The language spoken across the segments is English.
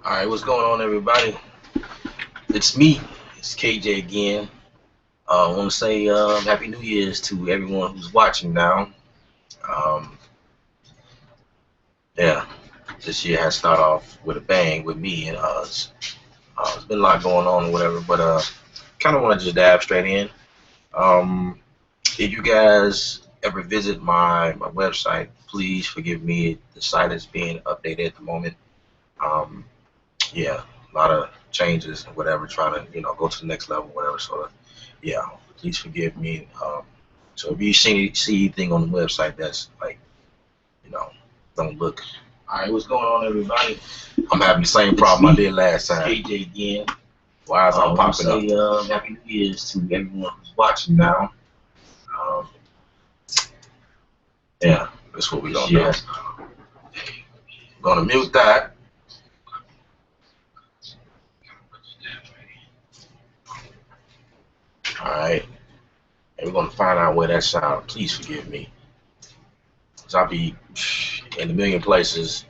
Alright, what's going on, everybody? It's me, it's KJ again. I want to say Happy New Year's to everyone who's watching now. Um, yeah, this year has started off with a bang with me, and it's been a lot going on or whatever, but kind of want to just dive straight in. Um, if you guys ever visit my website, please forgive me. The site is being updated at the moment. Um, yeah, a lot of changes and whatever, trying to go to the next level, whatever. So yeah, please forgive me. So if you see anything on the website that's like you know don't look. All right, what's going on, everybody? I'm having the same problem I did last time. KJ again. Why is I popping up? Happy New Year's to everyone who's watching now. Um, yeah, that's what we're gonna do. Gonna mute that. All right, and we're gonna find out where that sound. Please forgive me, cause I'll be in a million places.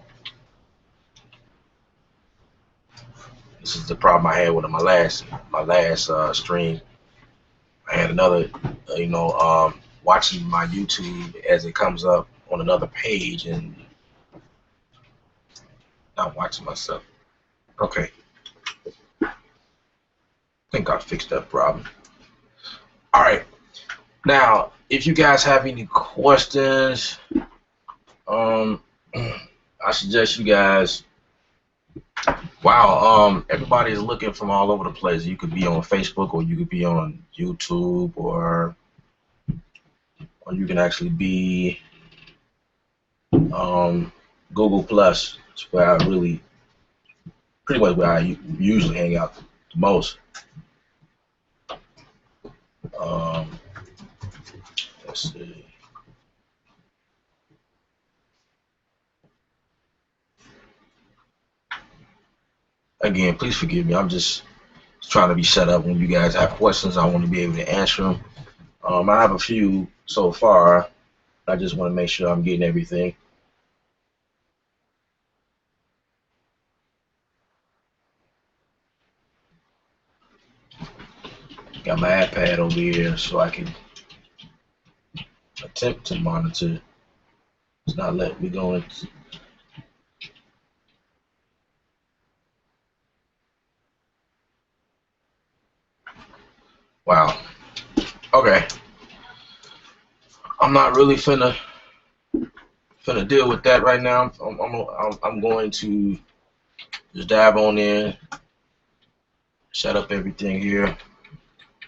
This is the problem I had with my last stream. I had another, watching my YouTube as it comes up on another page and not watching myself. Okay, I think I fixed that problem. All right, now if you guys have any questions, I suggest you guys. Wow, everybody is looking from all over the place. You could be on Facebook, or you could be on YouTube, or you can actually be Google Plus. It's where I really, pretty much where I usually hang out the most. Let's see. Again, please forgive me. I'm just trying to be set up. When you guys have questions, I want to be able to answer them. I have a few so far. I just want to make sure I'm getting everything. Got my iPad over here so I can attempt to monitor. It's not letting me go into. Wow. Okay. I'm not really finna deal with that right now. I'm going to just dive on in, set up everything here.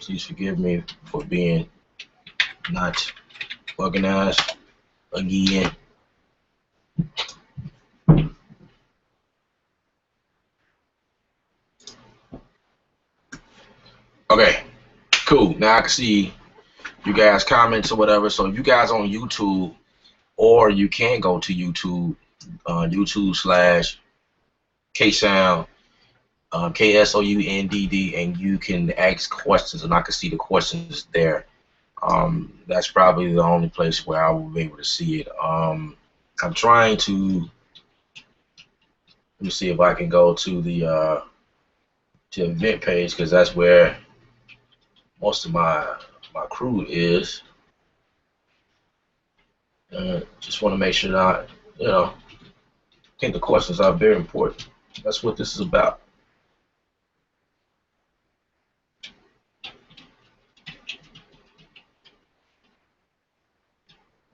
Please forgive me for being not organized again. Okay, cool. Now I can see you guys comments or whatever. So if you guys on YouTube, or you can go to YouTube, YouTube/Ksoundd, Ksoundd, and you can ask questions, and I can see the questions there. That's probably the only place where I will be able to see it. I'm trying to. Let me see if I can go to the event page, because that's where most of my crew is. Just want to make sure that I think the questions are very important. That's what this is about.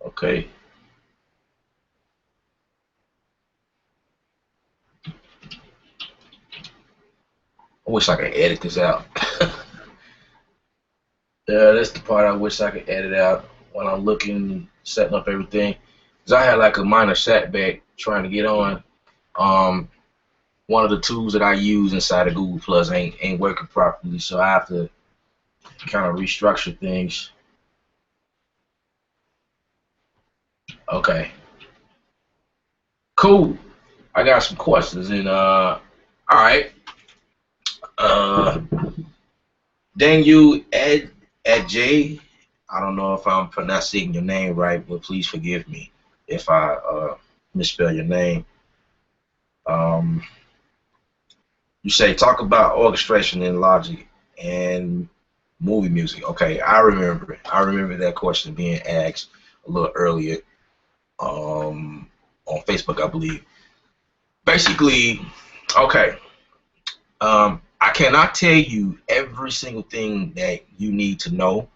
Okay. I wish I could edit this out. Yeah, that's the part I wish I could edit out when I'm looking, setting up everything. Because I had like a minor setback trying to get on. One of the tools that I use inside of Google Plus ain't working properly, so I have to kind of restructure things. Okay. Cool. I got some questions, and all right. Daniel at J. I don't know if I'm pronouncing your name right, but please forgive me if I misspell your name. You say talk about orchestration in Logic and movie music. Okay, I remember. I remember that question being asked a little earlier on Facebook, I believe. Basically, okay. I cannot tell you every single thing that you need to know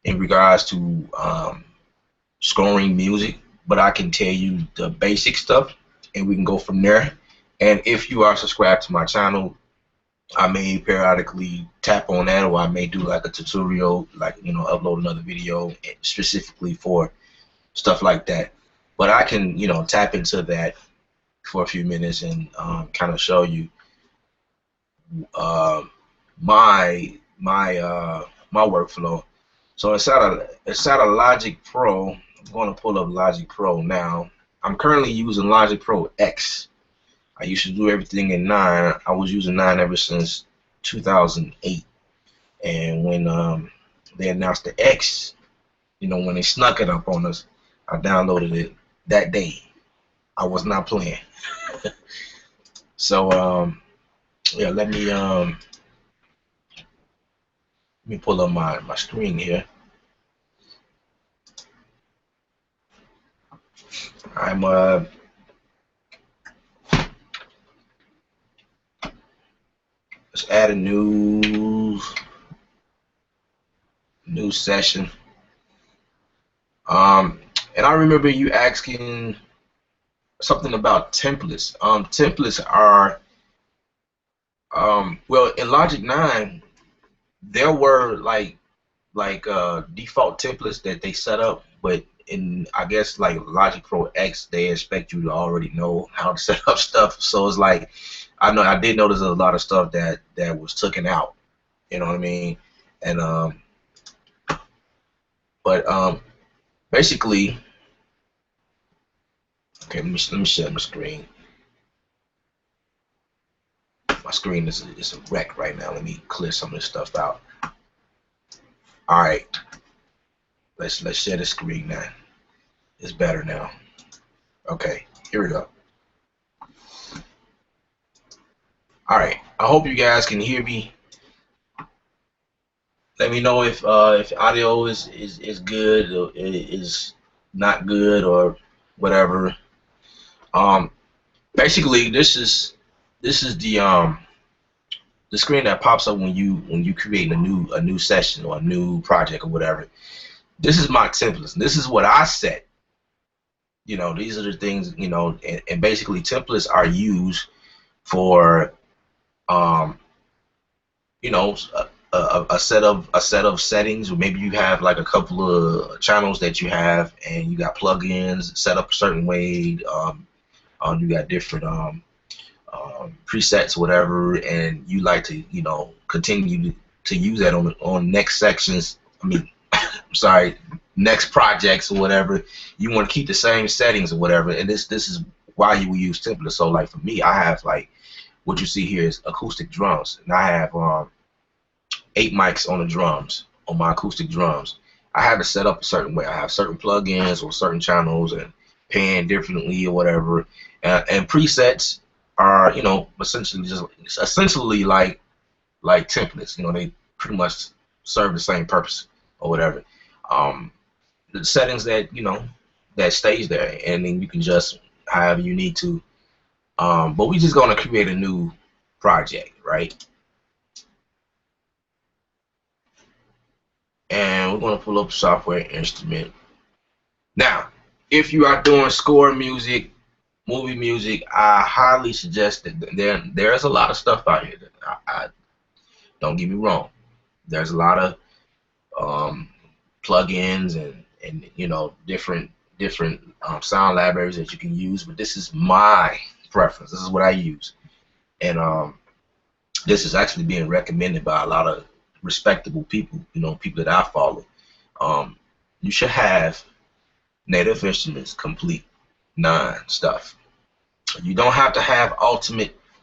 in regards to scoring music, but I can tell you the basic stuff, and we can go from there. And if you are subscribed to my channel, I may periodically tap on that, or I may do like a tutorial, like, you know, upload another video specifically for stuff like that. But I can, you know, tap into that for a few minutes and kind of show you uh, my workflow. So inside of Logic Pro, I'm going to pull up Logic Pro now. I'm currently using Logic Pro X. I used to do everything in 9. I was using 9 ever since 2008. And when they announced the X, you know, when they snuck it up on us, I downloaded it that day. I was not playing. So yeah, let me pull up my screen here. I'm let's add a new session. And I remember you asking something about templates. Templates are well, in Logic 9 there were like default templates that they set up, but in, I guess, like Logic Pro X, they expect you to already know how to set up stuff. So it's like, I did notice a lot of stuff that was taken out. You know what I mean? And but basically, okay, let me share my screen. My screen is a wreck right now. Let me clear some of this stuff out. All right, let's share the screen now. It's better now. Okay, here we go. All right, I hope you guys can hear me. Let me know if audio is good or is not good or whatever. Basically, this is the screen that pops up when you create a new session or a new project or whatever. This is my templates. This is what I set. You know, these are the things, you know, and basically templates are used for you know, a set of settings, or maybe you have like a couple of channels that you have and you got plugins set up a certain way. You got different presets, whatever, and you like to, you know, continue to use that on next sections. I mean, I'm sorry, next projects or whatever. You want to keep the same settings or whatever, and this is why you will use templates. So like for me, I have like what you see here is acoustic drums, and I have 8 mics on the drums, on my acoustic drums. I have it set up a certain way. I have certain plugins or certain channels and pan differently or whatever, and presets are, you know, essentially like templates. You know, they pretty much serve the same purpose or whatever. The settings that, you know, that stays there, and then you can just however you need to. But we're just gonna create a new project, right? And we're gonna pull up software instrument. Now, if you are doing score music, movie music, I highly suggest that there's a lot of stuff out here. I don't get me wrong. There's a lot of plugins and you know, different sound libraries that you can use, but this is my preference. This is what I use, and this is actually being recommended by a lot of respectable people, you know, people that I follow. You should have Native Instruments complete 9 stuff. You don't have to have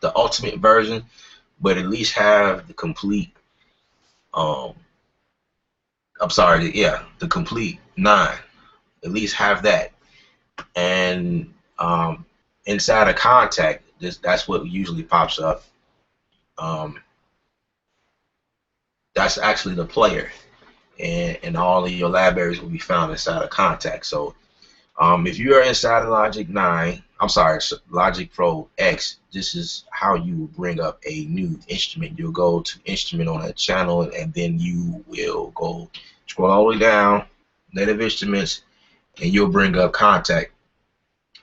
the ultimate version, but at least have the complete I'm sorry, yeah, the complete 9. At least have that. And inside of contact, that's what usually pops up. Um, that's actually the player, and all of your libraries will be found inside of Contact. So if you are inside of Logic 9, I'm sorry, Logic Pro X, this is how you bring up a new instrument. You'll go to instrument on a channel, and then you will go scroll all the way down, native instruments, and you'll bring up Contact.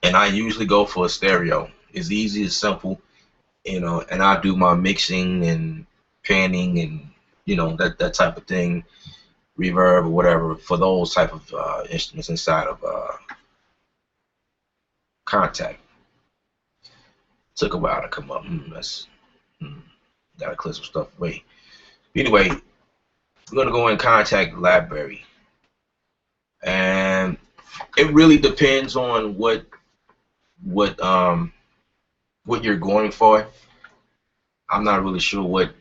And I usually go for a stereo. It's easy, it's simple, and I do my mixing and panning and that type of thing, reverb or whatever for those type of instruments inside of Contact. Took a while to come up. Gotta clear some stuff away. Anyway, we're gonna go in Contact library, and it really depends on what you're going for. I'm not really sure what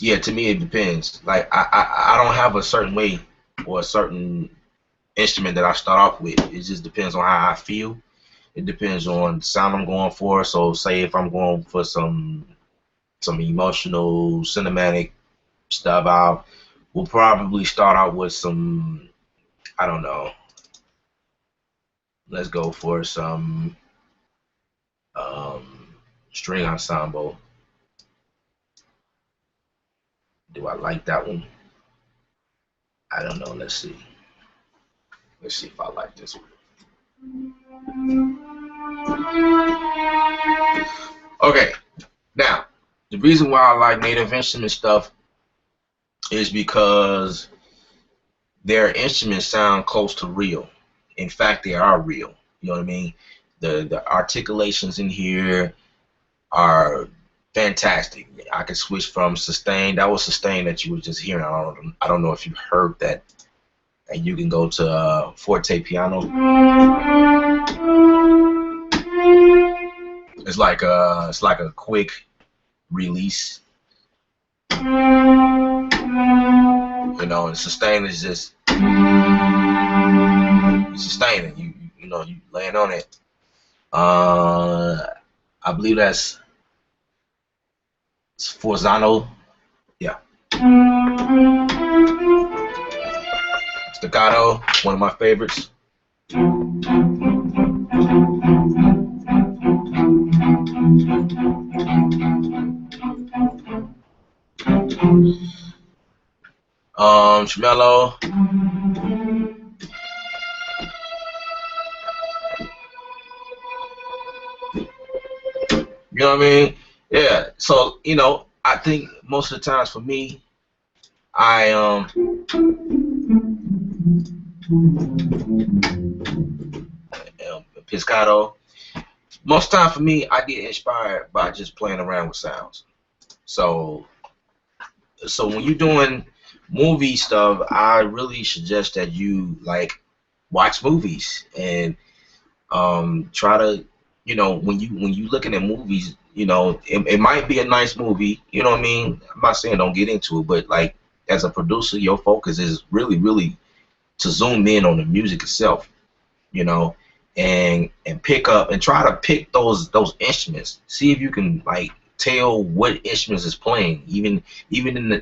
Yeah, to me it depends. Like I don't have a certain way or a certain instrument that I start off with. It just depends on how I feel. It depends on the sound I'm going for. So say if I'm going for some emotional, cinematic stuff, we'll probably start out with some, I don't know. Let's go for some string ensemble. Do I like that one? I don't know. Let's see. Let's see if I like this one. Okay. Now, the reason why I like native instrument stuff is because their instruments sound close to real. In fact, they are real. You know what I mean? The articulations in here are fantastic. I could switch from sustain. That was sustain that you were just hearing. I don't know if you heard that. And you can go to forte piano. It's like a quick release. And sustain is just sustaining. You laying on it. I believe that's Forzano. Yeah. Staccato, one of my favorites. Tremolo. You know what I mean? Yeah. So I think most of the times for me, I Piscato. Most time for me, I get inspired by just playing around with sounds. So when you're doing movie stuff, I really suggest that you watch movies and try to when you looking at movies, it might be a nice movie. You know what I mean? I'm not saying don't get into it, but as a producer, your focus is really to zoom in on the music itself. And pick up and try to pick those instruments. See if you can tell what instruments is playing. Even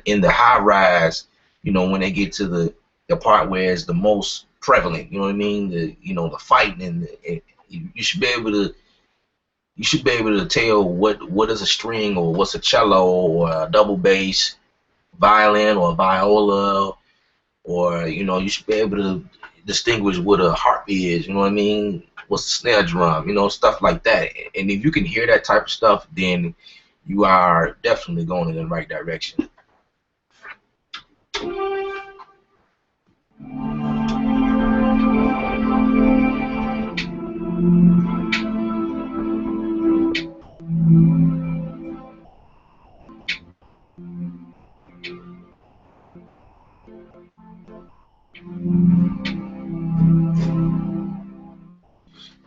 in the high rise, when they get to the part where it's the most prevalent. You know what I mean? The fighting and you should be able to tell what is a string or what's a cello or a double bass, violin or a viola, or you should be able to distinguish what a harp is. You know what I mean? What's the snare drum? Stuff like that. And if you can hear that type of stuff, then you are definitely going in the right direction.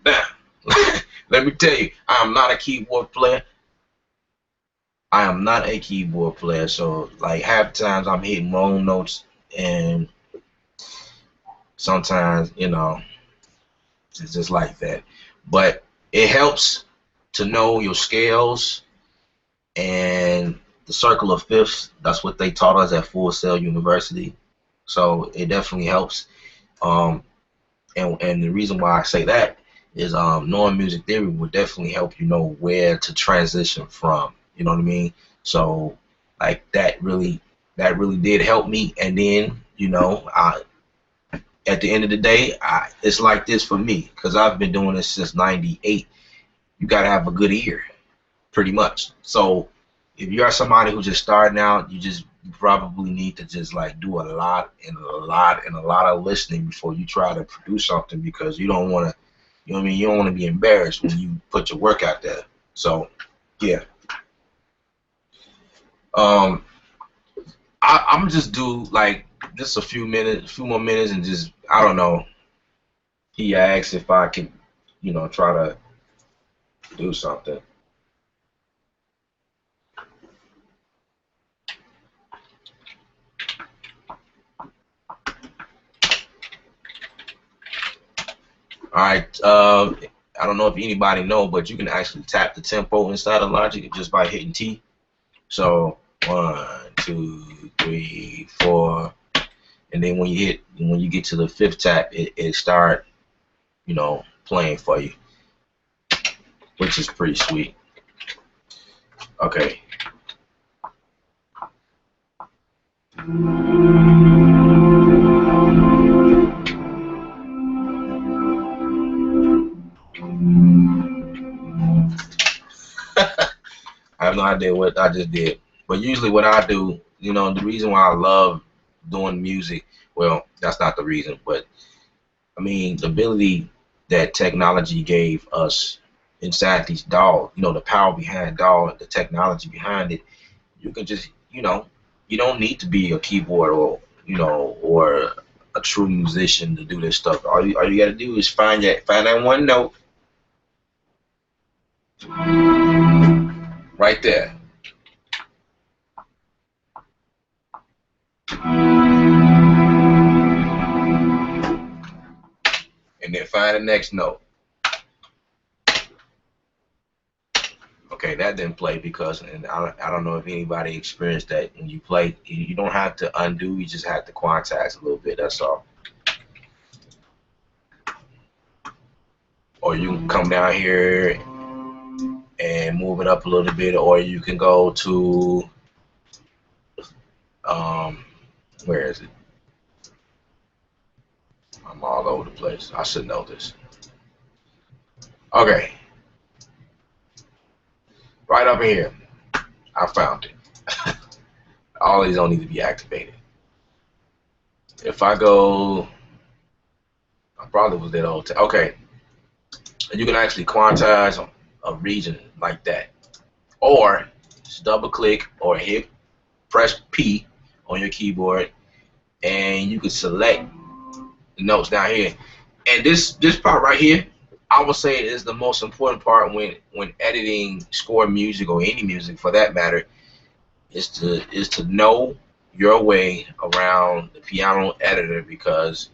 Now, let me tell you, I'm not a keyboard player. I am not a keyboard player, so half the times I'm hitting wrong notes, and sometimes it's just like that. But it helps to know your scales and the circle of fifths. That's what they taught us at Full Sail University. So it definitely helps. Um, and the reason why I say that is knowing music theory would definitely help you know where to transition from. You know what I mean? So like that really did help me. And then at the end of the day, it's like this for me because I've been doing this since '98. You gotta have a good ear, pretty much. So if you are somebody who's just starting out, you probably need to just like do a lot and a lot and a lot of listening before you try to produce something because you don't want to, you know what I mean? You don't want to be embarrassed when you put your work out there. So yeah, um, I'm just do like just a few more minutes, and just I don't know. He asked if I could, try to do something. All right. I don't know if anybody know, but you can actually tap the tempo inside of Logic just by hitting T. So 1, 2, 3, 4, and then when you get to the fifth tap, it start playing for you, which is pretty sweet. Okay. I have no idea what I just did, but usually what I do, the reason why I love doing music, well, that's not the reason, but I mean, the ability that technology gave us inside these dolls, the power behind doll, the technology behind it, you can just, you don't need to be a keyboard or a true musician to do this stuff. All you got to do is find that one note right there, and then find the next note. Okay, that didn't play because, and I don't know if anybody experienced that when you play, you don't have to undo, you just have to quantize a little bit, that's all. Or you can come down here and move it up a little bit, or you can go to, um, where is it? I'm all over the place. I should know this. Okay, right up in here, I found it. All these don't need to be activated. If I go, I probably was that old. Okay, and you can actually quantize a region like that, or just double click or press P on your keyboard, and you can select the notes down here. And this part right here, I would say is the most important part when editing score music or any music for that matter, is to know your way around the piano editor because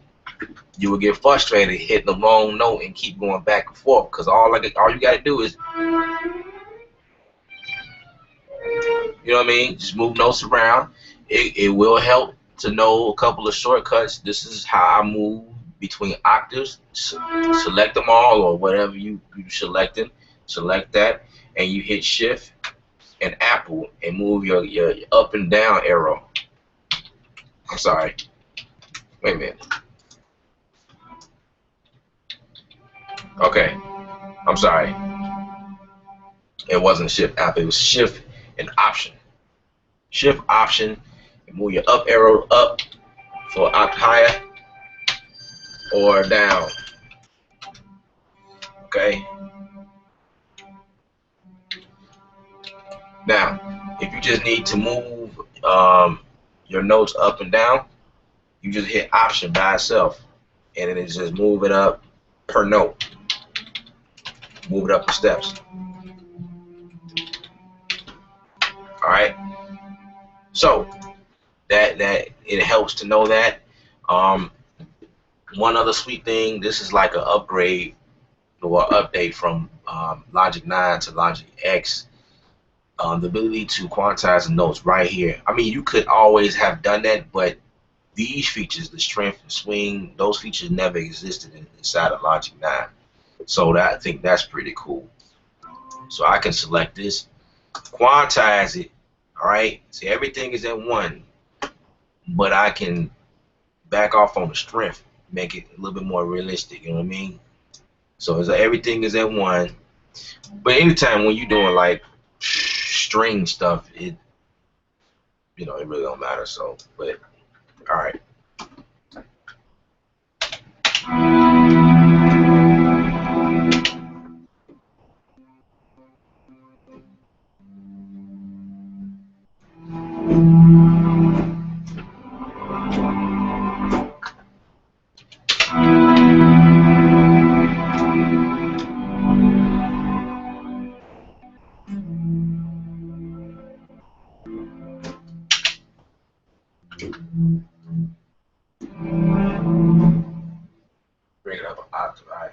you will get frustrated hitting the wrong note and keep going back and forth because all you got to do is, you know what I mean, just move notes around. It will help to know a couple of shortcuts. This is how I move between octaves. Select them all or whatever you selecting. Select that and you hit shift and Apple and move your up and down arrow. I'm sorry. Wait a minute. Okay. I'm sorry. It wasn't shift Apple. It was shift and option. Shift option and move your up arrow up for octave higher or down. Okay. Now, if you just need to move your notes up and down, you just hit option by itself, and then it just move it up per note. Move it up the steps. All right. So that it helps to know that. One other sweet thing. This is like an upgrade or update from Logic 9 to Logic X. the ability to quantize the notes right here. I mean, you could always have done that, but these features, the strength and swing, those features never existed inside of Logic 9. So that, I think that's pretty cool. So I can select this, quantize it, all right? See, everything is at 1, but I can back off on the strength, make it a little bit more realistic, you know what I mean? So it's everything is at 1. But anytime when you're doing like string stuff, it it really don't matter. So, but all right. Bring it up an octave. All right.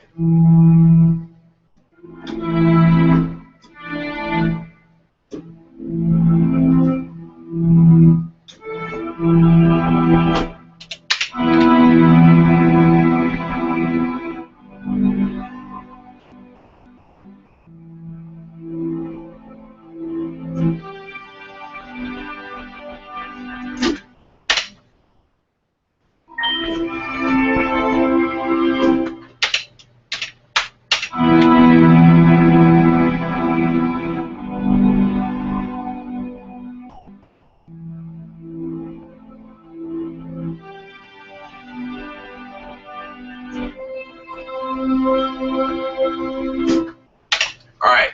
All right.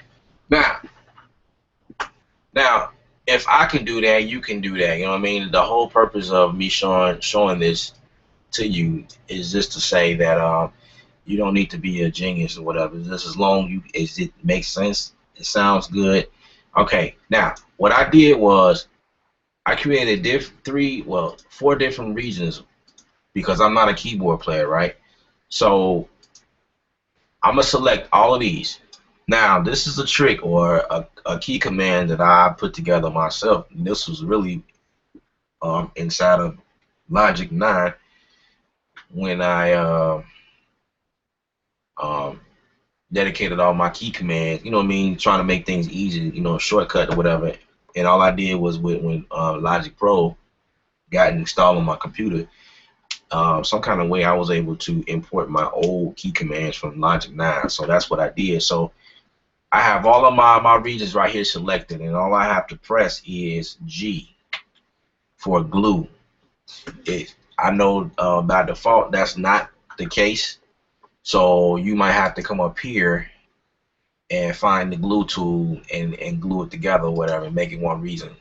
Now, if I can do that, you can do that. You know what I mean? The whole purpose of me showing this to you is just to say that you don't need to be a genius or whatever. Just as long as it makes sense, it sounds good. Okay. Now, what I did was I created 4 different regions because I'm not a keyboard player, right? So I'm gonna select all of these. Now, this is a trick or a key command that I put together myself. And this was really inside of Logic 9 when I dedicated all my key commands. You know what I mean? Trying to make things easy, shortcut or whatever. And all I did was when Logic Pro got installed on my computer, some kind of way I was able to import my old key commands from Logic 9. So that's what I did. So I have all of my regions right here selected, and all I have to press is G for glue. I know by default that's not the case, so you might have to come up here and find the glue tool and glue it together or whatever, and make it one region,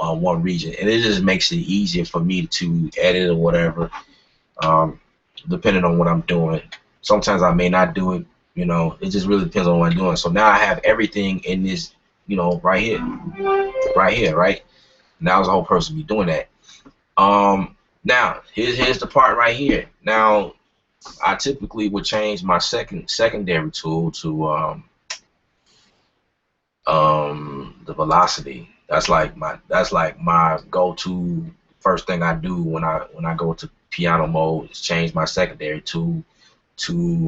and it just makes it easier for me to edit or whatever, depending on what I'm doing. Sometimes I may not do it. It just really depends on what I'm doing. So now I have everything in this, right here, right? And that was the whole purpose of me doing that. Now here's the part right here. Now I typically would change my secondary tool to the velocity. That's like my go-to first thing I do when I go to piano mode is change my secondary tool to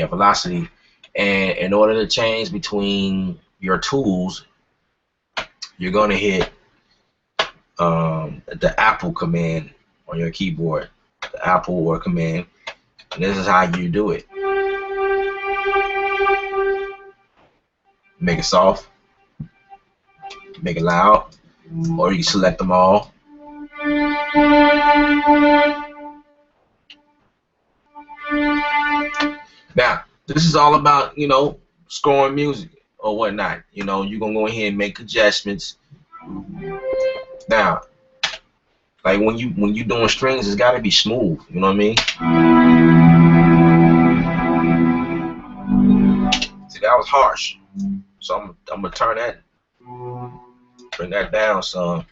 velocity. And in order to change between your tools, you're going to hit the Apple command on your keyboard, the Apple or command, and this is how you do it. Make it soft, make it loud, or you can select them all. Now, this is all about, scoring music or whatnot. You're gonna go ahead and make adjustments. Now, like when you doing strings, it's gotta be smooth. You know what I mean? See, that was harsh. So I'm gonna bring that down some.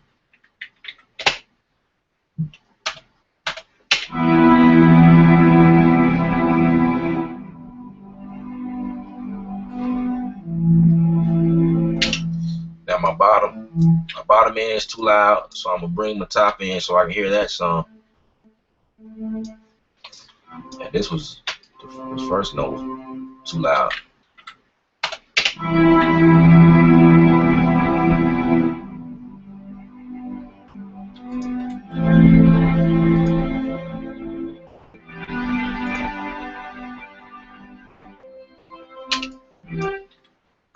bottom end is too loud, so I'm gonna bring my top end so I can hear that song. And this was the first note too loud.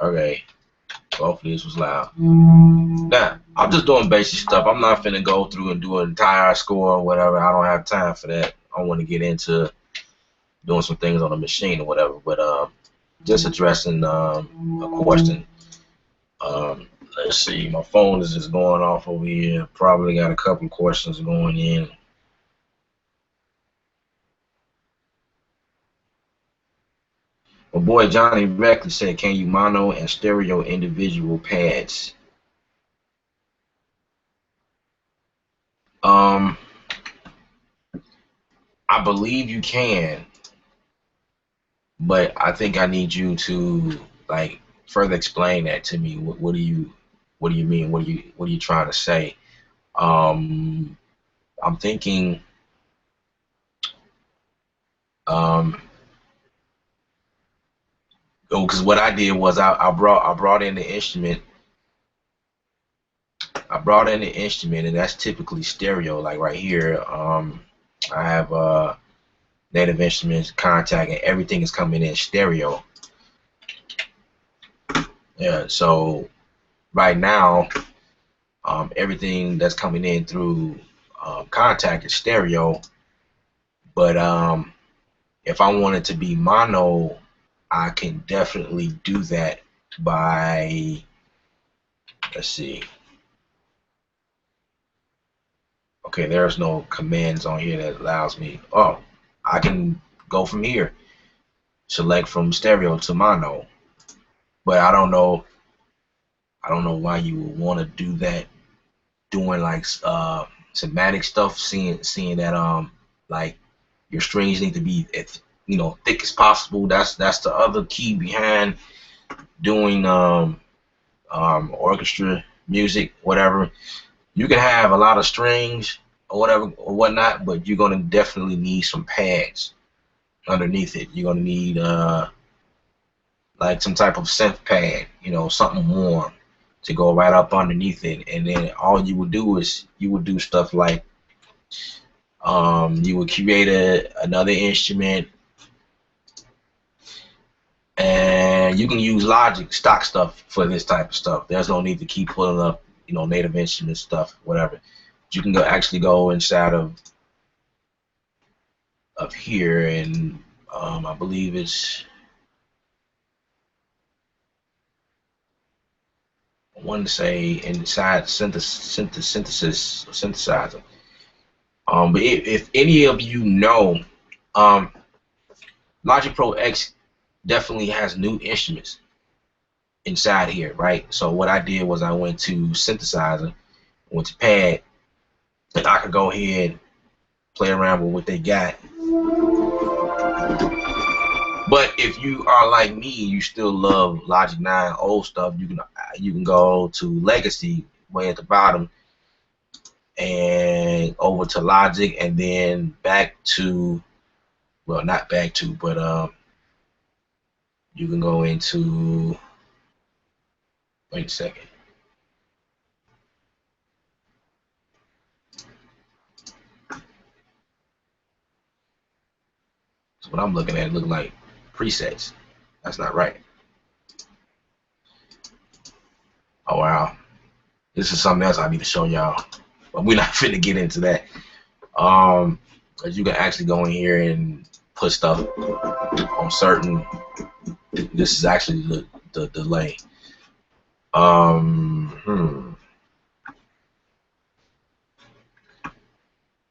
Okay, hopefully this was loud. Now, I'm just doing basic stuff. I'm not finna go through and do an entire score or whatever. I don't have time for that. I want to get into doing some things on the machine or whatever. But just addressing a question. Let's see, my phone is just going off over here. Probably got a couple of questions going in. My boy Johnny Reckless said, can you mono and stereo individual pads? I believe you can, but I think I need you to like further explain that to me. What do you mean? What are you trying to say? I'm thinking because what I did was I brought in the instrument. I brought in the instrument, and that's typically stereo. Like right here, I have Native Instruments, Contact, and everything is coming in stereo. Yeah, so right now, everything that's coming in through Contact is stereo. But if I want it to be mono, I can definitely do that by, let's see. Okay, there's no commands on here that allows me. Oh, I can go from here, select from stereo to mono. But I don't know why you would want to do that, doing like somatic stuff, seeing that like your strings need to be thick as possible. That's the other key behind doing orchestra music, whatever. You can have a lot of strings or whatever or whatnot, but you're gonna definitely need some pads underneath it. You're gonna need like some type of synth pad, something warm to go right up underneath it. And then all you would do is you would do stuff like you would create another instrument, and you can use Logic stock stuff for this type of stuff. There's no need to keep pulling up Native Instruments stuff, whatever. You can actually go inside of here, and I believe it's, I want to say inside synthesizer. But if any of you know, Logic Pro X definitely has new instruments inside here, right? So what I did was I went to synthesizer, went to pad, and I could go ahead and play around with what they got. But if you are like me, you still love Logic 9 old stuff, you can go to Legacy way at the bottom and over to Logic, and then back to, well, not back to, but you can go into, wait a second. So what I'm looking at look like presets. That's not right. Oh wow. This is something else I need to show y'all. But we're not finna get into that. Cause you can actually go in here and put stuff on certain. This is actually the delay.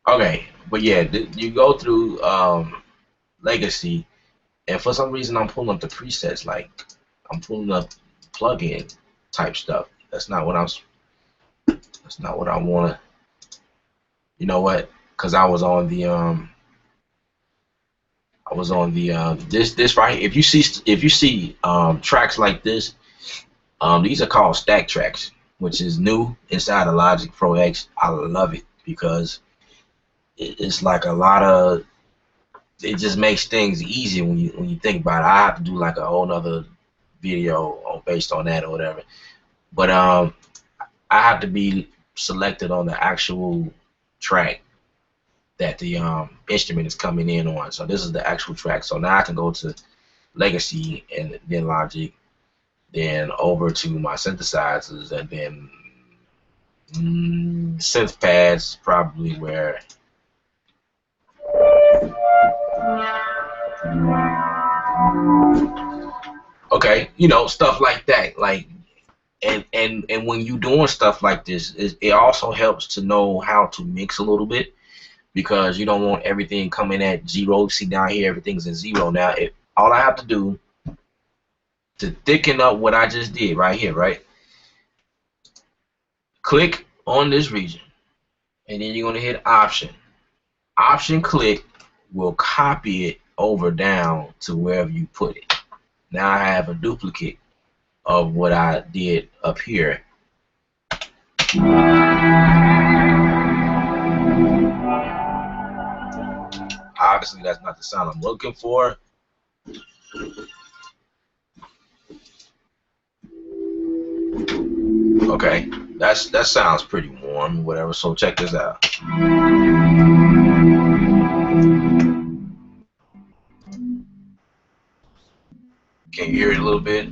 Okay, but yeah, you go through Legacy, and for some reason I'm pulling up the presets, like I'm pulling up plugin type stuff. That's not what I want to. You know what? Because I was on the this right here. If you see tracks like this, these are called stack tracks. which is new inside of Logic Pro X. I love it because it's like a lot of, it just makes things easy when you think about it. I have to do like a whole nother video based on that or whatever. But I have to be selected on the actual track that the instrument is coming in on. So this is the actual track. So now I can go to Legacy and then Logic, then over to my synthesizers, and then synth pads probably where. Okay, you know, stuff like that. Like, and when you doing stuff like this, it also helps to know how to mix a little bit, because you don't want everything coming at zero. See down here, everything's at zero now. All I have to do to thicken up what I just did right here, right? Click on this region, and then you're gonna hit Option. Option click will copy it over down to wherever you put it. Now I have a duplicate of what I did up here. Obviously, that's not the sound I'm looking for. Okay, that sounds pretty warm, whatever. So check this out. Can you hear it a little bit?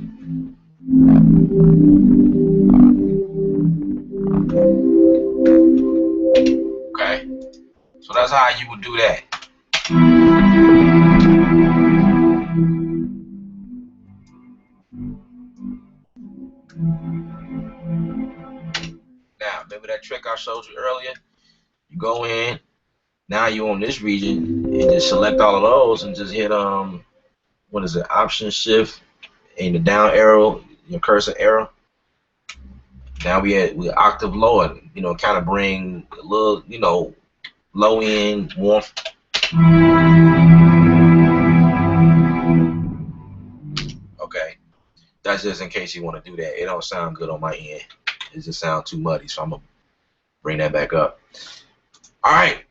Okay, so that's how you would do that. Now, remember that trick I showed you earlier? You go in, now you're on this region, and just select all of those and just hit what is it, Option Shift and the down arrow, your cursor arrow. Now we octave lower, you know, kind of bring a little, you know, low end warmth. Okay, that's just in case you want to do that. It don't sound good on my end. It just sounds too muddy, so I'm gonna bring that back up. All right.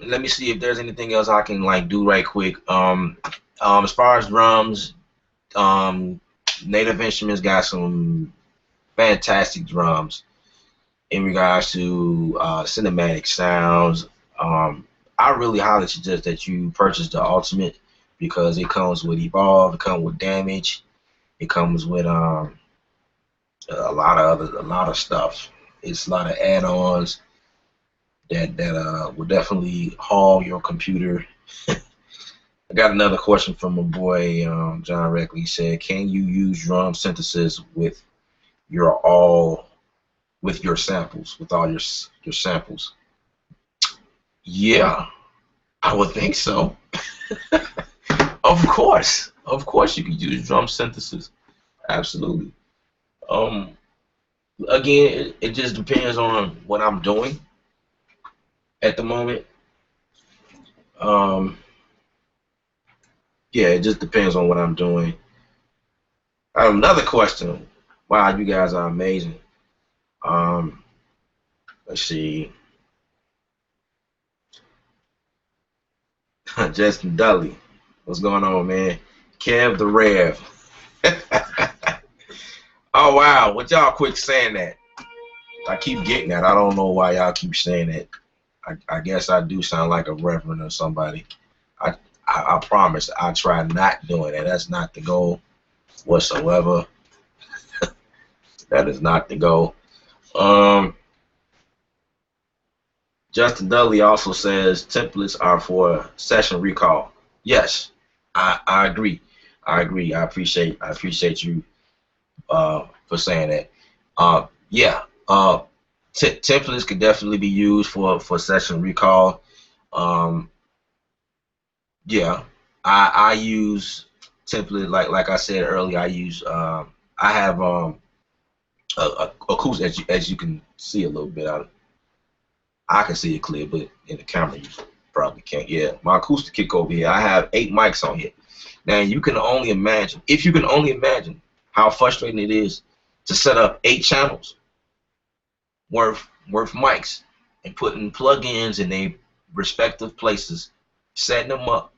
Let me see if there's anything else I can like do right quick. As far as drums, Native Instruments got some fantastic drums in regards to cinematic sounds. I really highly suggest that you purchase the Ultimate, because it comes with Evolve, it comes with Damage, it comes with a lot of stuff. It's a lot of add-ons that will definitely haul your computer. I got another question from my boy John Reckley. He said, "Can you use drum synthesis with your samples, with all your samples?" Yeah, I would think so. Of course you could use drum synthesis. Absolutely. Again, it just depends on what I'm doing at the moment. Yeah, it just depends on what I'm doing. I have another question. Wow, you guys are amazing. Let's see. Justin Dudley, what's going on, man? Kev the Rev. Oh wow, what y'all quit saying that? I keep getting that. I don't know why y'all keep saying that. I guess I do sound like a reverend or somebody. I promise I try not doing that. That's not the goal whatsoever. That is not the goal. Justin Dudley also says templates are for session recall. Yes, I agree. I agree. I appreciate you for saying that. Yeah. Templates could definitely be used for session recall. Yeah, I use template like I said earlier. I use I have a acoustic, as you can see a little bit out of it. I can see it clear, but in the camera you probably can't. Yeah, my acoustic kick over here. I have 8 mics on here. Now you can only imagine, if you can only imagine how frustrating it is to set up 8 channels worth mics and putting plugins in their respective places, setting them up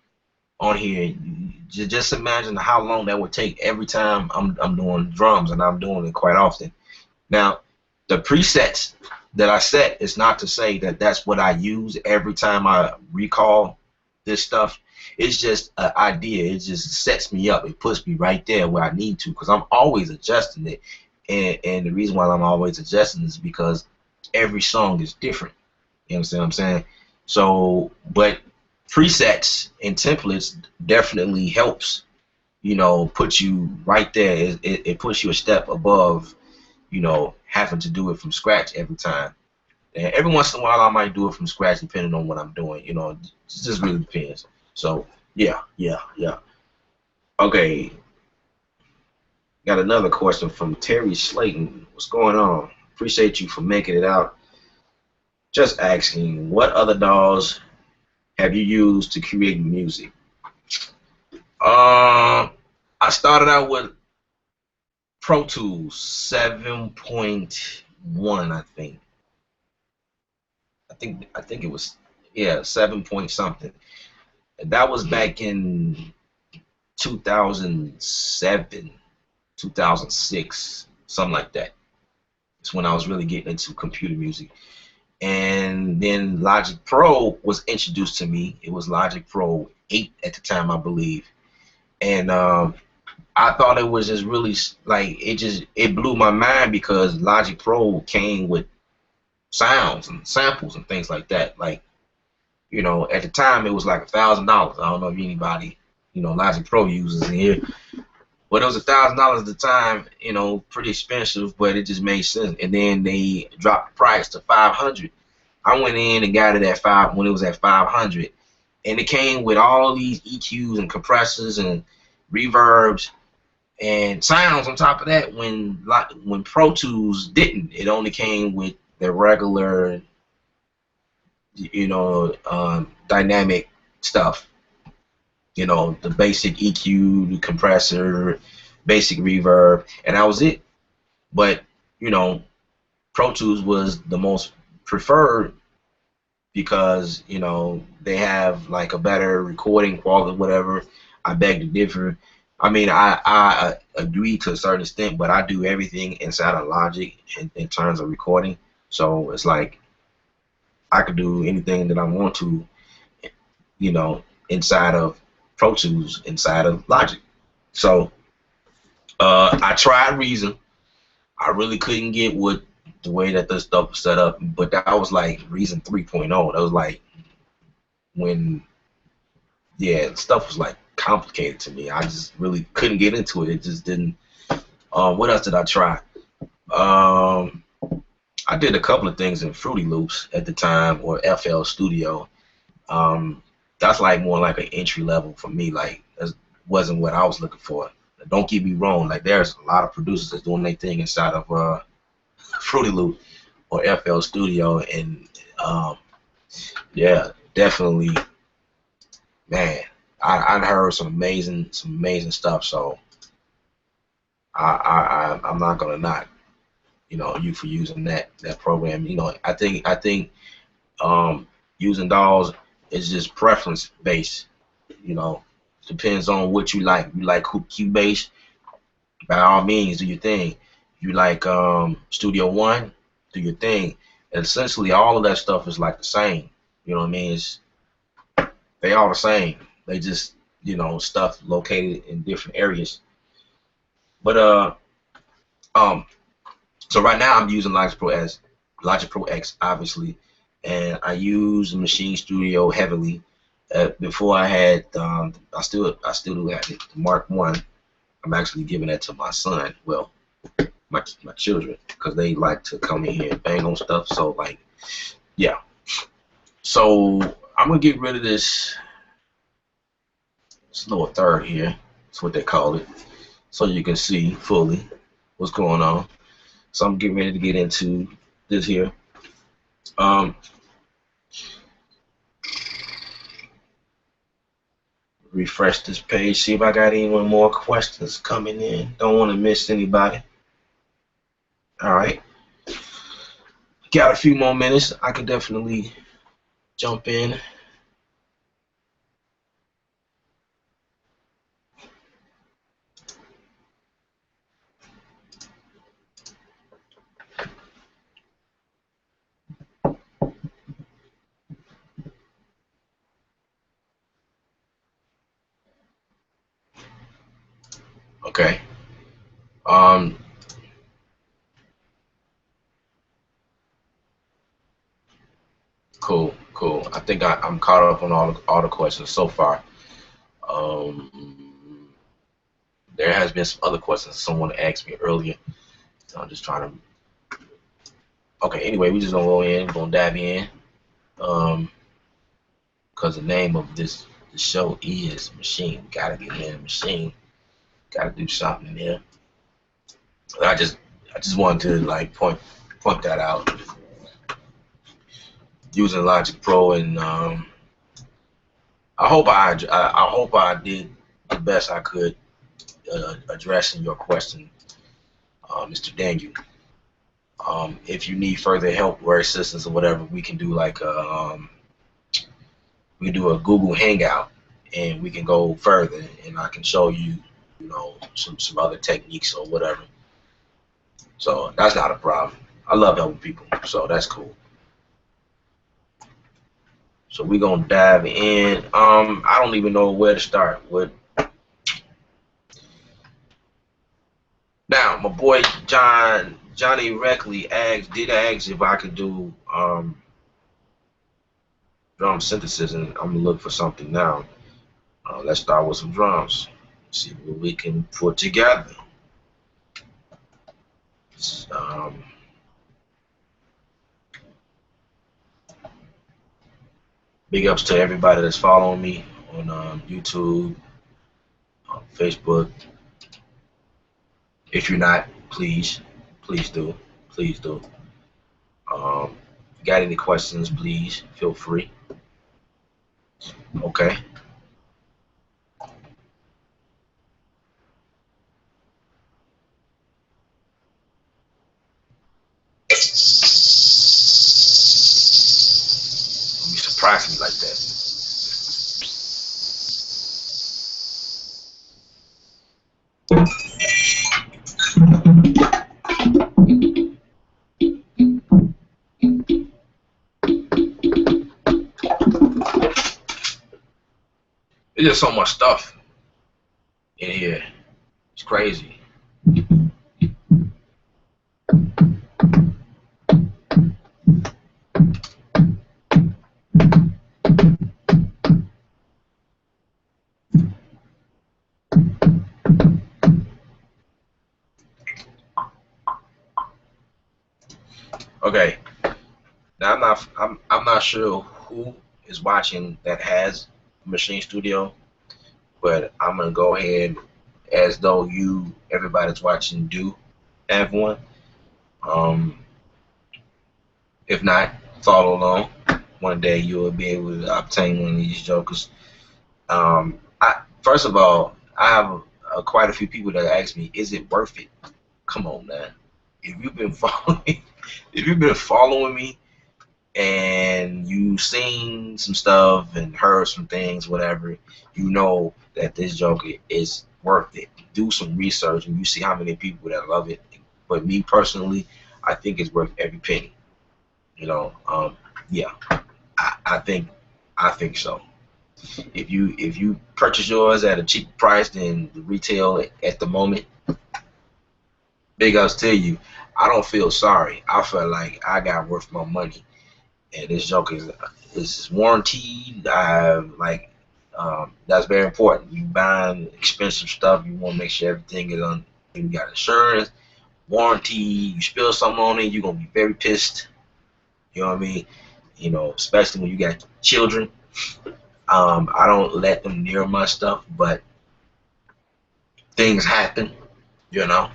on here. Just imagine how long that would take every time I'm doing drums, and I'm doing it quite often. Now, the presets that I set is not to say that that's what I use every time I recall this stuff. It's just an idea. It just sets me up. It puts me right there where I need to, because I'm always adjusting it. And the reason why I'm always adjusting is because every song is different. You understand what I'm saying? So, but presets and templates definitely helps, you know, put you right there. It puts you a step above, you know, having to do it from scratch every time. And every once in a while, I might do it from scratch, depending on what I'm doing. You know, it just really depends. So, yeah. Okay, got another question from Terry Slayton. What's going on? Appreciate you for making it out. Just asking, what other DAWs have you used to create music? I started out with Pro Tools 7.1, I think. I think it was, yeah, 7 point something. And that was back in 2007, 2006, something like that. It's when I was really getting into computer music. And then Logic Pro was introduced to me. It was Logic Pro 8 at the time, I believe. And I thought it was just really, like, it blew my mind, because Logic Pro came with sounds and samples and things like that. Like, you know, at the time it was like $1,000. I don't know if anybody, you know, Logic Pro users in here, but it was $1,000 at the time. You know, pretty expensive, but it just made sense. And then they dropped the price to $500. I went in and got it at when it was at $500, and it came with all these EQs and compressors and reverbs and sounds on top of that. When Pro Tools didn't, it only came with the regular, you know, dynamic stuff. You know, the basic EQ, the compressor, basic reverb, and that was it. But, you know, Pro Tools was the most preferred, because, you know, they have like a better recording quality, whatever. I beg to differ. I mean, I agree to a certain extent, but I do everything inside of Logic in terms of recording. So it's like I could do anything that I want to, you know, inside of Pro Tools, inside of Logic. So I tried Reason. I really couldn't get with the way that this stuff was set up, but that was like Reason 3.0. That was like when, yeah, stuff was like complicated to me. I just really couldn't get into it. It just didn't. What else did I try? I did a couple of things in Fruity Loops at the time, or FL Studio. That's like more like an entry level for me. Like, that wasn't what I was looking for. Don't get me wrong. Like, there's a lot of producers that's doing their thing inside of Fruity Loop or FL Studio, and yeah, definitely, man. I heard some amazing stuff. So I'm not gonna knock, you know, you for using that program. You know, I think using DAWs is just preference based. You know, depends on what you like. You like Cubase, by all means, do your thing. You like Studio One, do your thing. And essentially, all of that stuff is like the same. You know what I mean? They all the same. They just, you know, stuff located in different areas. But so right now I'm using Logic Pro X, obviously, and I use Maschine Studio heavily. Before I had, I still do have the Mark I. I'm actually giving that to my son. Well, my children, because they like to come in here and bang on stuff. So, like, yeah. So I'm gonna get rid of this lower third here. That's what they call it. So you can see fully what's going on. So I'm getting ready to get into this here. Refresh this page, see if I got any more questions coming in. Don't want to miss anybody. All right. Got a few more minutes. I could definitely jump in. Okay. Um, cool, cool. I think I'm caught up on all the questions so far. Um, there has been some other questions someone asked me earlier. So I'm just trying to. Okay. Anyway, we just gonna go in, gonna dive in. Um, because the name of the show is Machine. Gotta get in Machine. Gotta do something in there. I just wanted to like point that out using Logic Pro, and I hope I did the best I could addressing your question, Mr. Daniel. If you need further help or assistance or whatever, we can do like we can do a Google Hangout, and we can go further, and I can show you, you know, some other techniques or whatever. So that's not a problem. I love helping people, so that's cool. So we're gonna dive in. I don't even know where to start with. Now, my boy Johnny Reckley did ask if I could do drum synthesis, and I'm gonna look for something now. Let's start with some drums. See what we can put together. Um, Big ups to everybody that's following me on YouTube, Facebook. If you're not, please do, please do. Got any questions? Please feel free. Okay. Don't be surprising me like that. There's just so much stuff in here. It's crazy. Okay. Now I'm not sure who is watching that has Maschine Studio, but I'm gonna go ahead as though everybody's watching do have one. Um, if not, follow along. One day you'll be able to obtain one of these jokers. First of all, I have quite a few people that ask me, "Is it worth it?" Come on, man. If you've been following, if you've been following me and you've seen some stuff and heard some things, whatever, you know that this joker is worth it. Do some research and you see how many people that love it. But me personally, I think it's worth every penny. You know, yeah, I think so. If you purchase yours at a cheaper price than the retail at the moment, big ups to you. I don't feel sorry. I feel like I got worth my money, and this joke is warranted. That's very important. You buying expensive stuff, you want to make sure everything is on. You got insurance, warranty. You spill something on it, you're gonna be very pissed. You know what I mean? You know, especially when you got children. I don't let them near my stuff, but things happen. You know,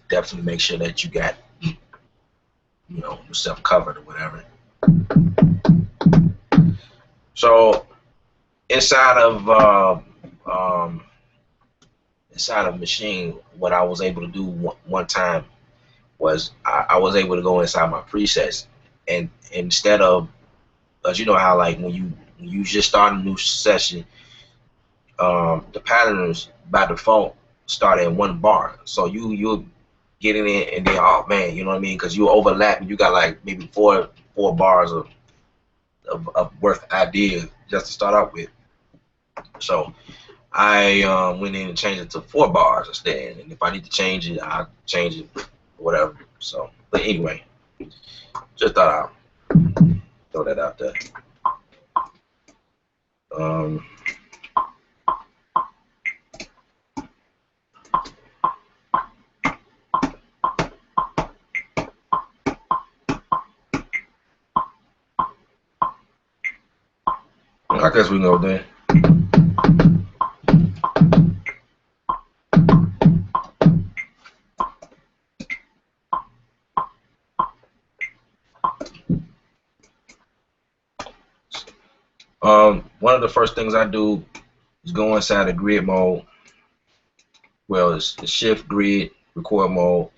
definitely make sure that you got yourself covered or whatever. So inside of inside of Machine, what I was able to do one time was I was able to go inside my presets, and instead of, as you know how like when you just start a new session, the patterns by default start at 1 bar. So you'll get in it and then, oh man, you know what I mean? Because you overlap and you got like maybe four bars of worth idea just to start out with. So I went in and changed it to 4 bars instead. And if I need to change it, I'll change it, whatever. So, but anyway, just thought I'd throw that out there. I guess we can go there. One of the first things I do is go inside the grid mode. Well, it's the shift, grid, record mode,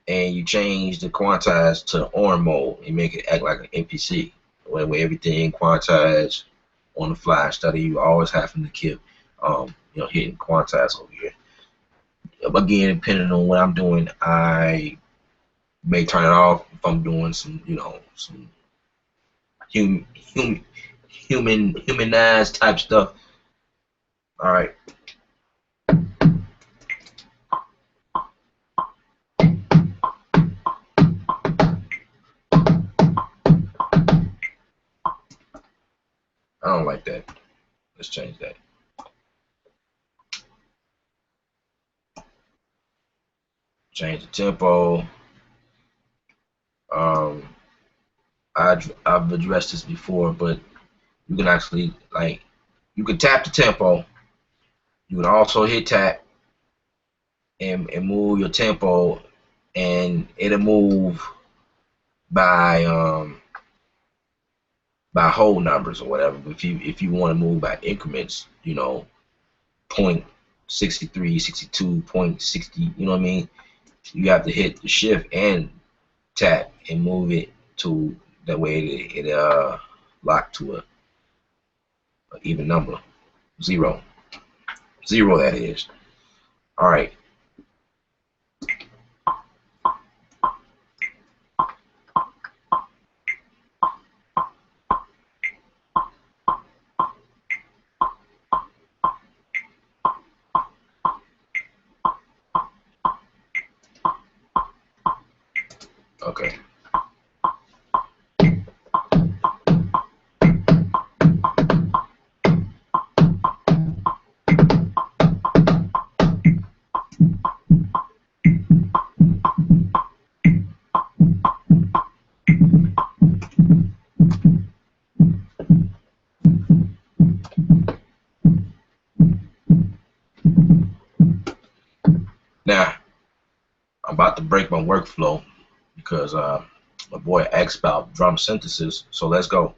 and you change the quantize to on mode and make it act like an MPC, where everything quantized on the fly instead of you always having to keep hitting quantize over here. Again, depending on what I'm doing, I may turn it off if I'm doing some some humanized type stuff. All right. I don't like that. Let's change that. Change the tempo. I've addressed this before, but you can actually you can tap the tempo. You can also hit tap and move your tempo, and it'll move by whole numbers or whatever. But if you want to move by increments, 0.63, 62, 0.60, you know what I mean? You have to hit the shift and tap and move it to that way it lock to a even number. Zero, that is. All right. Okay. Now, I'm about to break my workflow because my boy asked about drum synthesis. So let's go.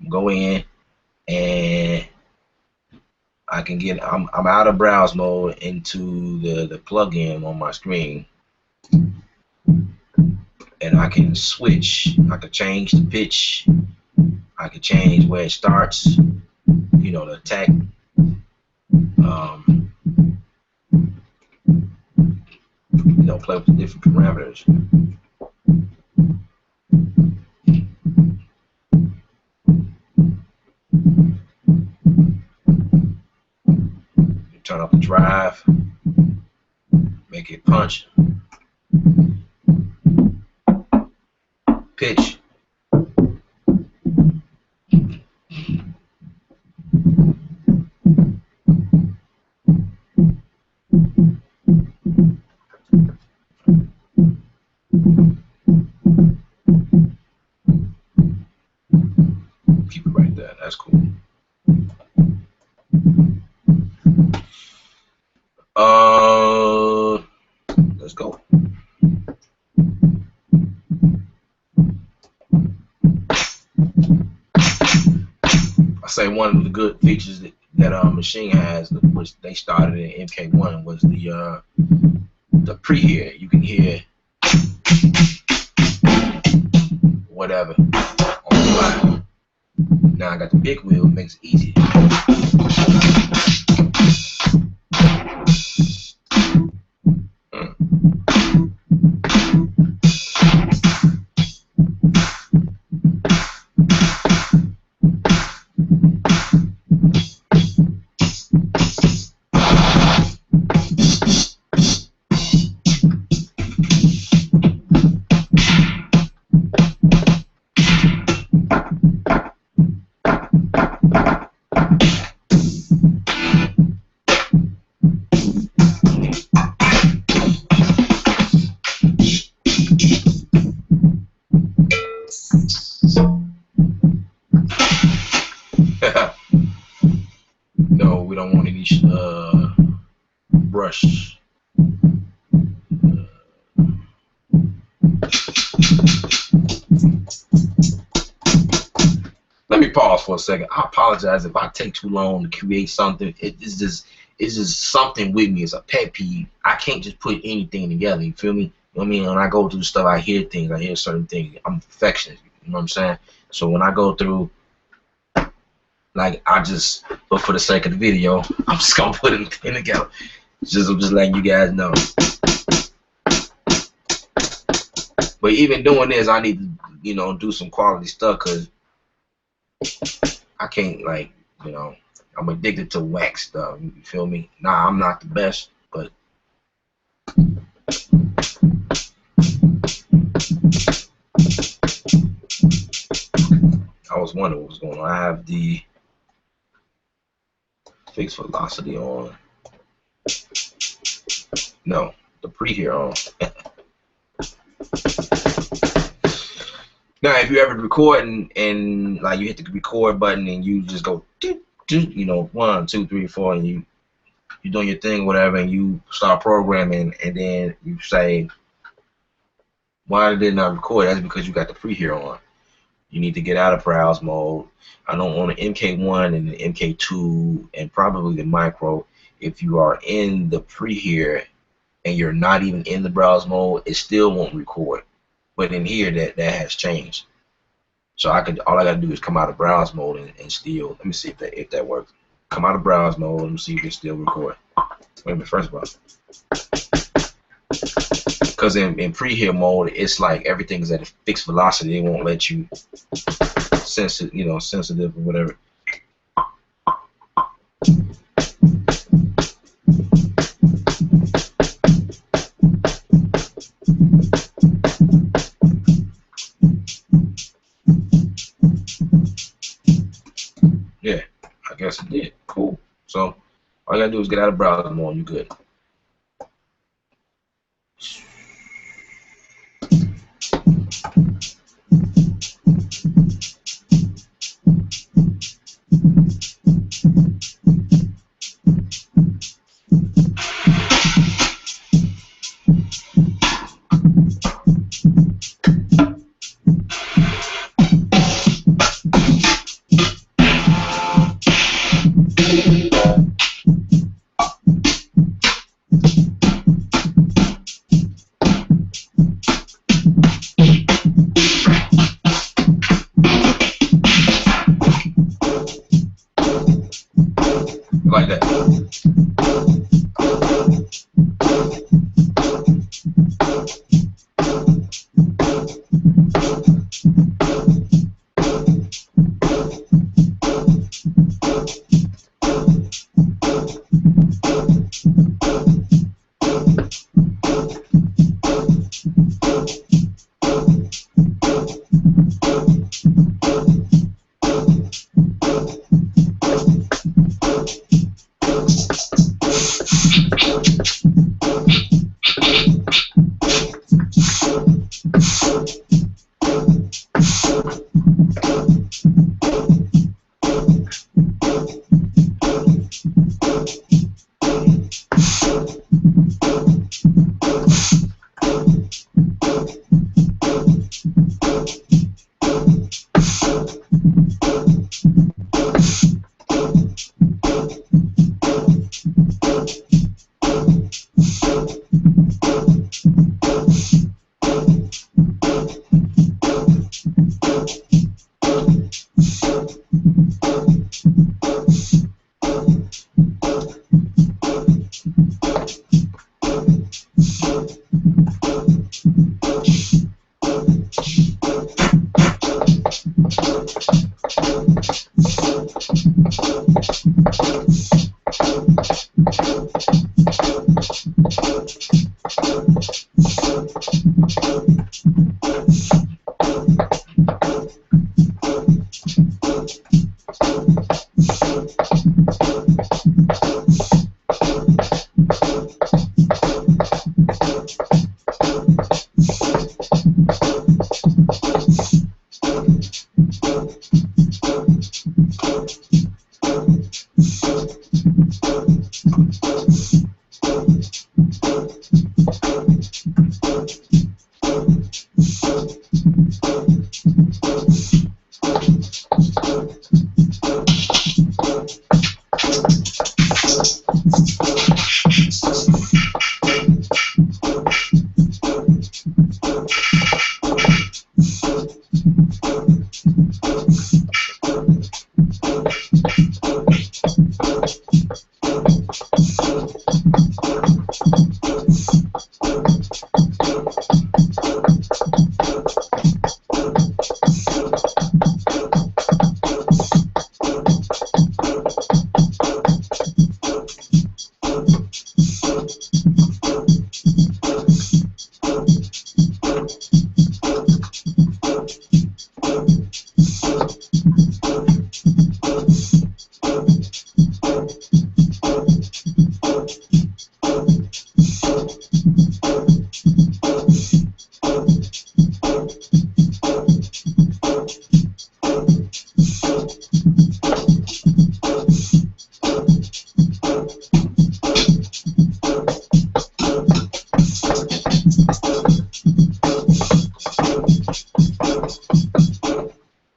Go in and I can get. I'm out of browse mode into the plugin on my screen, and I can switch. I can change the pitch. I can change where it starts. The attack. Play with the different parameters. You turn up the drive, make it punch, pitch. Keep it right there. That's cool. Let's go. I say one of the good features that Maschine has, which they started in MK1, was the pre-hear. You can hear whatever on the fly. Now I got the big wheel, it makes it easier. No, we don't want any brush. Let me pause for a second. I apologize if I take too long to create something. It's just something with me. It's a pet peeve. I can't just put anything together. You feel me? You know what I mean? When I go through stuff, I hear things. I hear certain things. I'm a perfectionist. You know what I'm saying? So when I go through, like, but for the sake of the video, I'm just gonna put it together. I'm just letting you guys know. But even doing this, I need to, you know, do some quality stuff, because I can't, like, you know, I'm addicted to wax stuff. You feel me? Nah, I'm not the best, but I was wondering what was going on. I have the fixed velocity on. No, the pre-here on. Now, if you ever record and like you hit the record button and you just go, you know, 1, 2, 3, 4, and you're doing your thing, whatever, and you start programming, and then you say, why did it not record? That's because you got the pre-here on. You need to get out of browse mode. I don't want an MK1 and an MK2 and probably the micro. If you are in the pre-here and you're not even in the browse mode, it still won't record. But in here, that has changed. So all I gotta do is come out of browse mode and still. Let me see if that works. Come out of browse mode. Let me see if it still record. Wait a minute. First of all, because in pre-here mode, it's like everything is at a fixed velocity. They won't let you sense it, you know, sensitive or whatever. Yeah, I guess it did. Cool. So all you gotta do is get out of browser mode and you're good. Like that.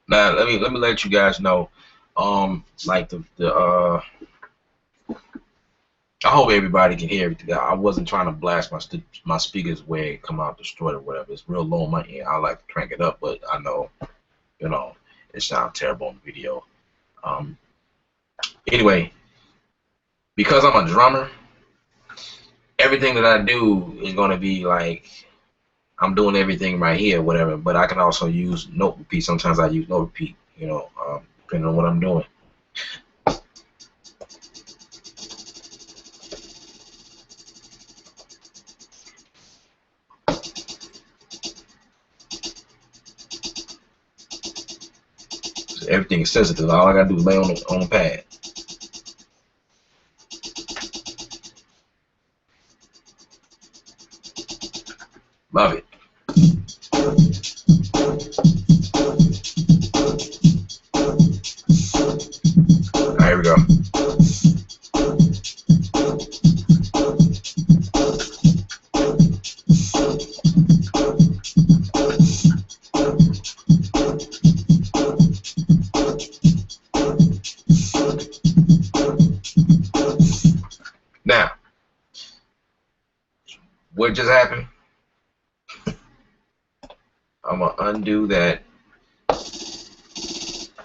Now let me let you guys know, like I hope everybody can hear everything. I wasn't trying to blast my speakers where it come out destroyed or whatever. It's real low on my end. I like to crank it up, but I know, you know, it sounds terrible on the video. Anyway, because I'm a drummer, everything that I do is gonna be like I'm doing everything right here, whatever. But I can also use note repeat. Sometimes I use note repeat, you know, depending on what I'm doing. So everything is sensitive. All I gotta do is lay on the pad. Love it. All right, here we go. Now, what just happened? I'm gonna undo that,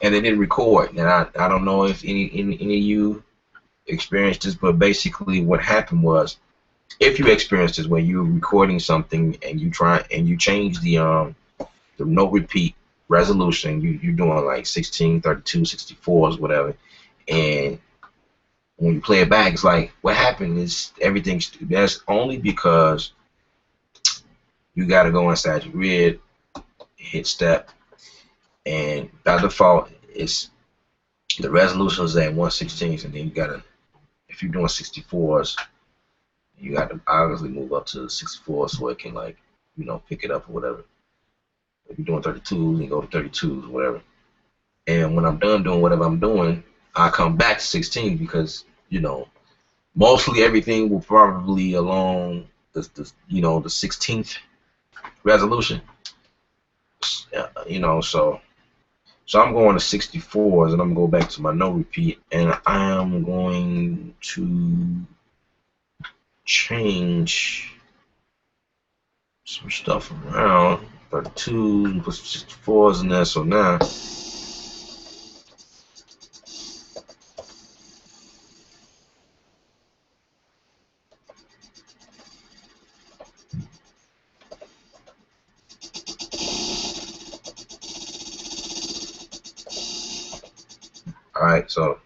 and it didn't record. And I don't know if any of you experienced this, but basically what happened was, if you experienced this when you're recording something and you change the note repeat resolution, you're doing like 16, 32, 64s, whatever, and when you play it back, it's like what happened is everything's. That's only because you got to go inside your grid, hit step, and by default it's the resolution is at 1/16, and then you gotta, if you're doing 64s, you got to obviously move up to 64 so it can, like, you know, pick it up or whatever. If you're doing 32s, you go to 32s or whatever. And when I'm done doing whatever I'm doing, I come back to 16 because, you know, mostly everything will probably along the you know, the 16th resolution. You know, so I'm going to 64s, and I'm going to go back to my no repeat, and I am going to change some stuff around, 32s and put some 64s in there. So now All right, so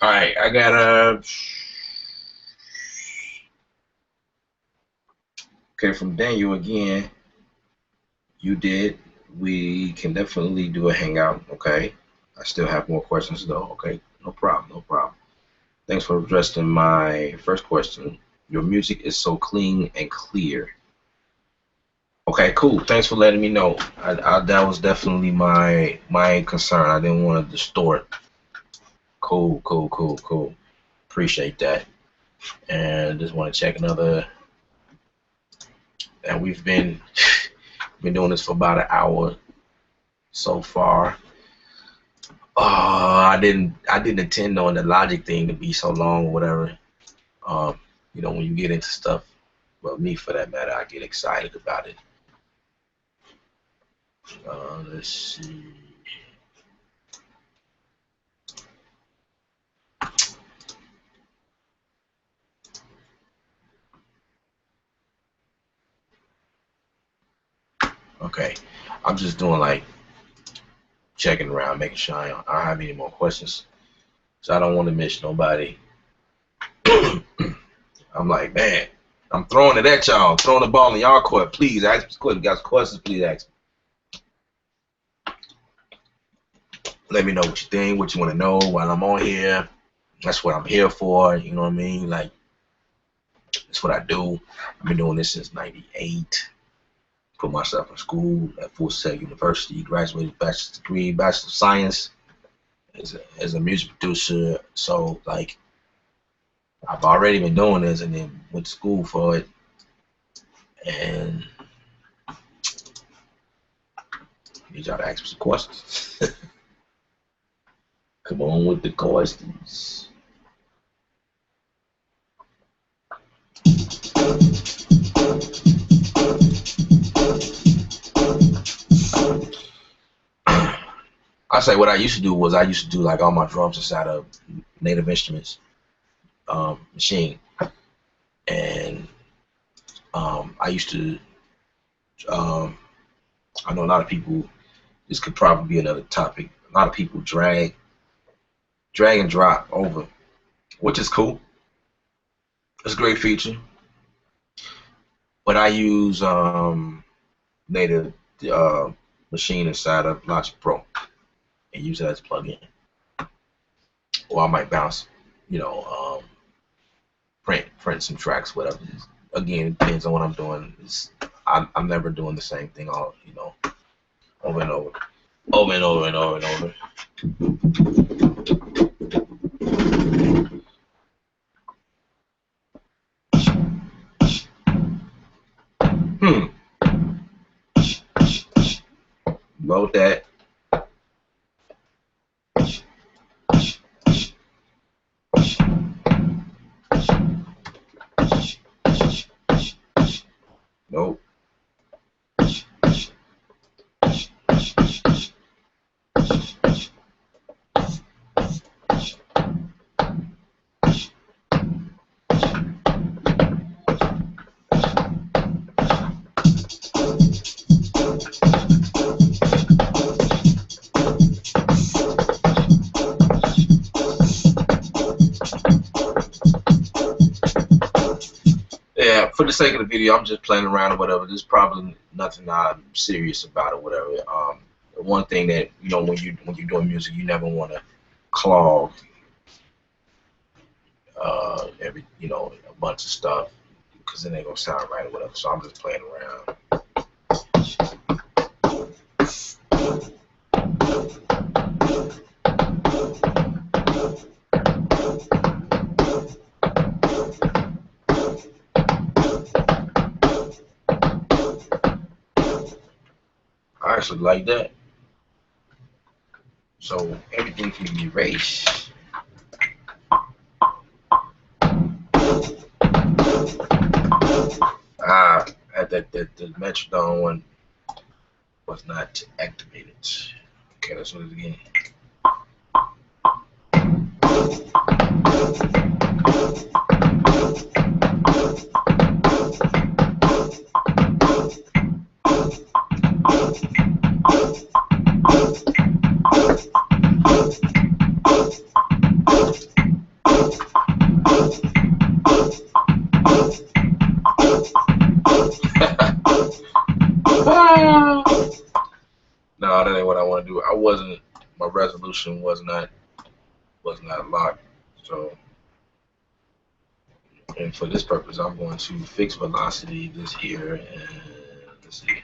all right, I got a okay from Daniel again. You did. We can definitely do a hangout. Okay. I still have more questions though. Okay. No problem. No problem. Thanks for addressing my first question. Your music is so clean and clear. Okay, cool. Thanks for letting me know. That was definitely my concern. I didn't want to distort. Cool, cool, cool, cool. Appreciate that. And just want to check another. And we've been doing this for about an hour so far. I didn't intend on the logic thing to be so long or whatever. You know, when you get into stuff, well, me for that matter, I get excited about it. Let's see. Okay, I'm just doing like checking around, making sure I don't have any more questions. So I don't want to miss nobody. I'm like, man, I'm throwing it at y'all. I'm throwing the ball in y'all court. Please ask me questions. Guys, questions, please ask me. Let me know what you think, what you want to know while I'm on here. That's what I'm here for. You know what I mean? Like, that's what I do. I've been doing this since '98. Put myself in school at Full Sail University. Graduated bachelor's degree, Bachelor of Science as a music producer. So, like, I've already been doing this and then went to school for it. And I need y'all to ask me some questions. Come on with the questions. I say what I used to do was I used to do like all my drums inside of Native Instruments Maschine, and I used to. I know a lot of people. This could probably be another topic. A lot of people drag and drop over, which is cool. It's a great feature. But I use Native Maschine inside of Logic Pro and use it as a plugin. Or I might bounce, you know, print some tracks, whatever. Again, it depends on what I'm doing. I'm never doing the same thing all, you know, over and over, over and over and over and over. Load that. Nope. Yeah, for the sake of the video, I'm just playing around or whatever. There's probably nothing I'm serious about or whatever. The one thing that when you're doing music, you never want to clog a bunch of stuff because then they gonna sound right or whatever. So I'm just playing around. I actually like that. So everything can be erased. The metronome one was not activated. Okay, let's do it again. No, that ain't what I want to do. My resolution was not locked. So, and for this purpose, I'm going to fix velocity this here, and let's see.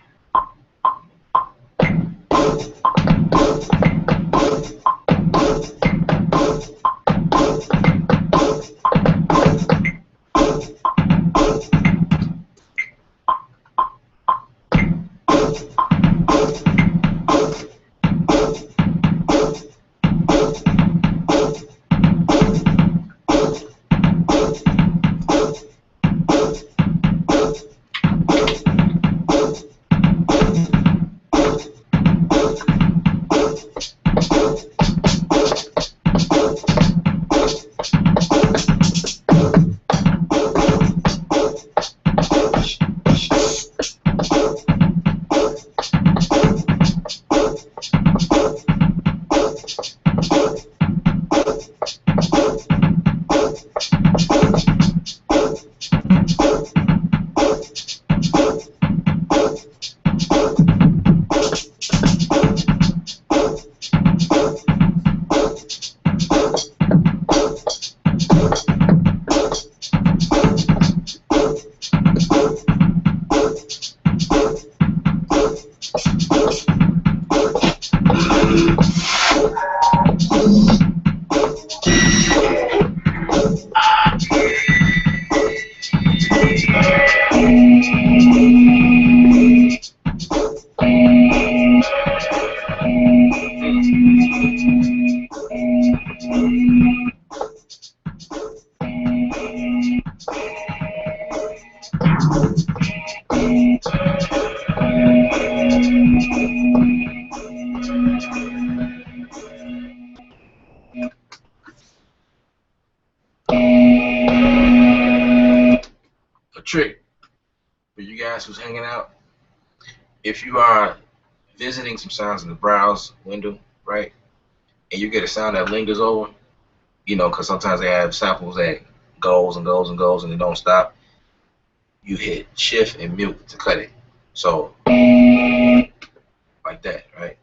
A trick for you guys who's hanging out: if you are visiting some sounds in the browse window, right, and you get a sound that lingers over, because sometimes they have samples that goes and goes and goes and they don't stop. You hit shift and mute to cut it. So like that, right?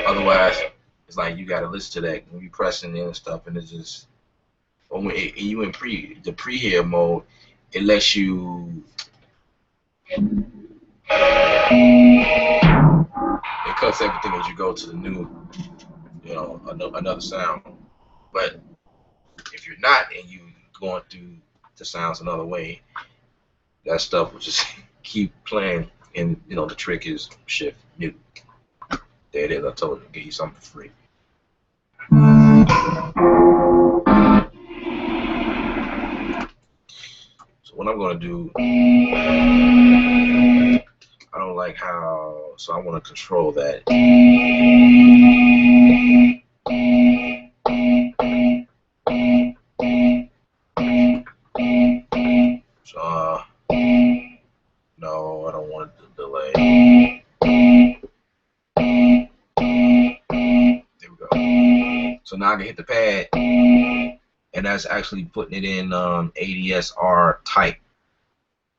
Otherwise, it's like you gotta listen to that when you pressing in and stuff, and it's just when you in the prehear mode, it lets you. It cuts everything as you go to the new, another sound. But if you're not and you going through the sounds another way, that stuff will just keep playing And you know, the trick is shift mute. There it is. I told you, give you something for free. So what I'm gonna do, I don't like how, so I want to control that. So no, I don't want the delay. There we go. So now I can hit the pad, and that's actually putting it in ADSR type.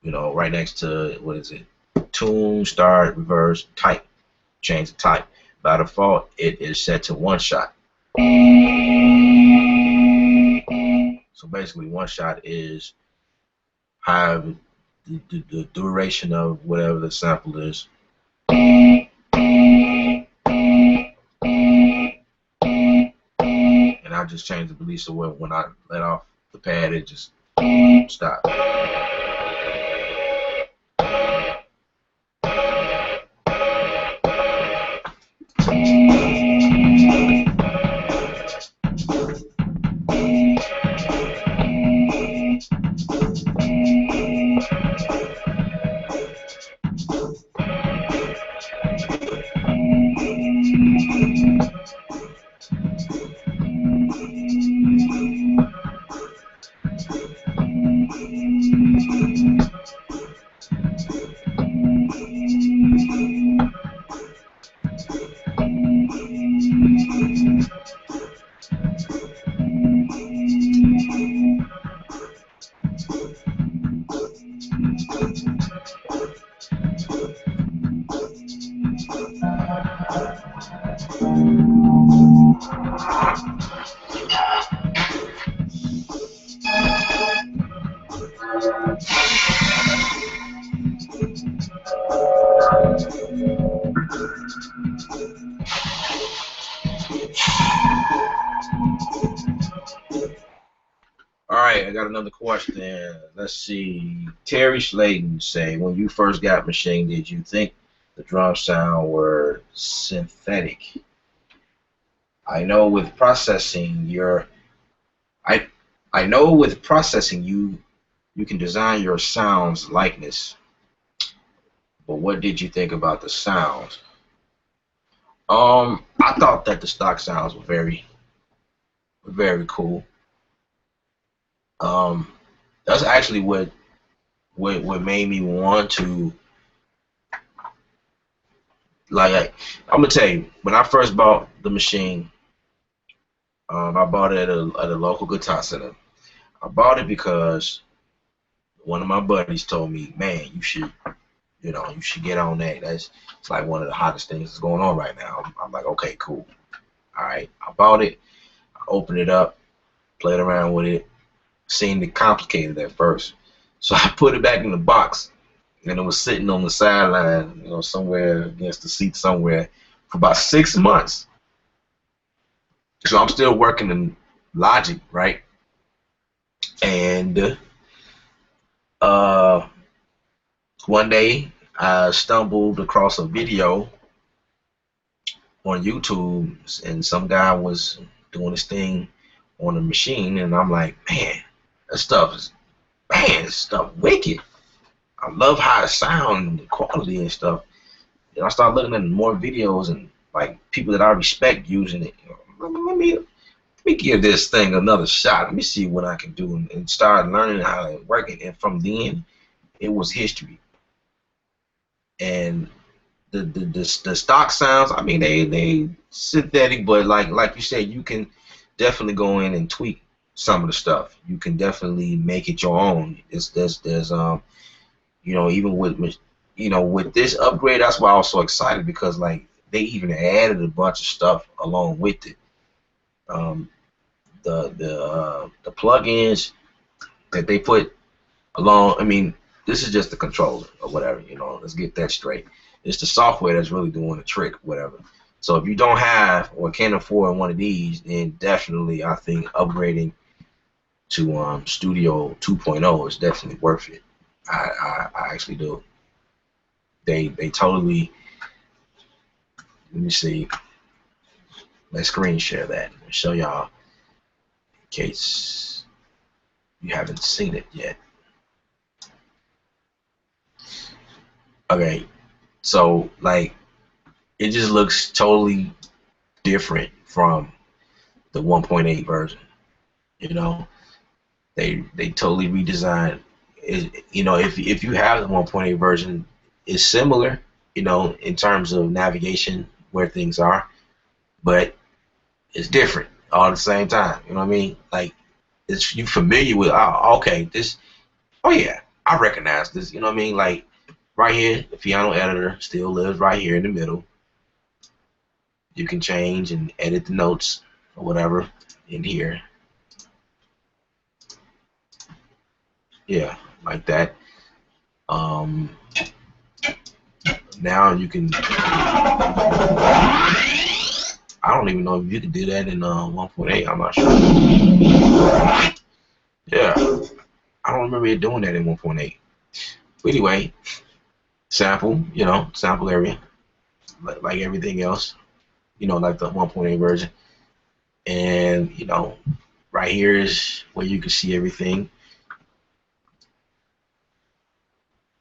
You know, right next to, what is it? Tune, start, reverse, type. Change the type. By default, it is set to one shot. So basically, one shot is how the duration of whatever the sample is. And I just change the release so when I let off the pad, it just stops. Alright, I got another question. Let's see. Terry Slayton say, when you first got Maschine, did you think the drum sound were synthetic? I know with processing I know with processing you can design your sounds likeness. But what did you think about the sounds? I thought that the stock sounds were very cool. That's actually what made me want to, like, I'm gonna tell you, when I first bought the Maschine, I bought it at a local guitar center. I bought it because one of my buddies told me, man, you should get on that. It's like one of the hottest things that's going on right now. I'm like, okay, cool. All right, I bought it. I opened it up, played around with it. Seemed complicated at first, so I put it back in the box, and it was sitting on the sideline, you know, somewhere against the seat somewhere, for about 6 months. So I'm still working in Logic, right? And one day I stumbled across a video on YouTube, and some guy was doing this thing on the Maschine, and I'm like, man, this stuff wicked. I love how it sounds, the quality and stuff. And I started looking at more videos and like people that I respect using it. Let me give this thing another shot. Let me see what I can do, and start learning how it works. And from then, it was history. And the stock sounds, I mean, they synthetic, but like you said, you can definitely go in and tweak some of the stuff. You can definitely make it your own. There's you know, even with, you know, with this upgrade, that's why I was so excited, because like they even added a bunch of stuff along with it. The plugins that they put along, I mean, this is just the controller or whatever, you know, let's get that straight. It's the software that's really doing the trick, whatever. So if you don't have or can't afford one of these, then definitely I think upgrading to Studio 2.0 is definitely worth it. I actually do. They totally. Let me see. Let's screen share that and show y'all in case you haven't seen it yet. Okay, so like it just looks totally different from the 1.8 version. You know, they totally redesigned it. You know, if you have the 1.8 version, it's similar, you know, in terms of navigation where things are, but it's different all at the same time. You know what I mean? Like, it's you familiar with? Oh, okay, this. Oh yeah, I recognize this. You know what I mean? Like right here, the piano editor still lives right here in the middle. You can change and edit the notes or whatever in here. Yeah, like that. Now you can. I don't even know if you can do that in 1.8. I'm not sure. Yeah, I don't remember it doing that in 1.8. But anyway, sample, you know, sample area, like everything else, you know, like the 1.8 version. And you know, right here is where you can see everything.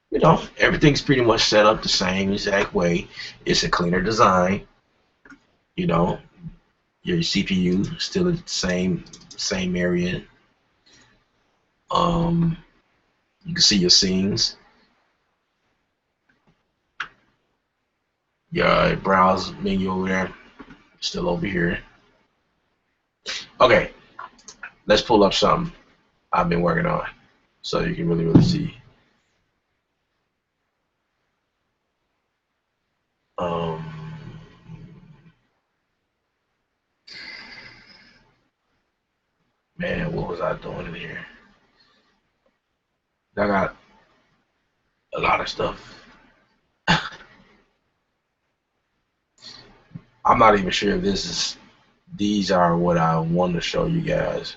You know, everything's pretty much set up the same exact way. It's a cleaner design. You know, your CPU still at the same area. You can see your scenes. Your browse menu over there, still over here. Okay, let's pull up something I've been working on so you can really see. Man, what was I doing in here? I got a lot of stuff. I'm not even sure if these are what I want to show you guys.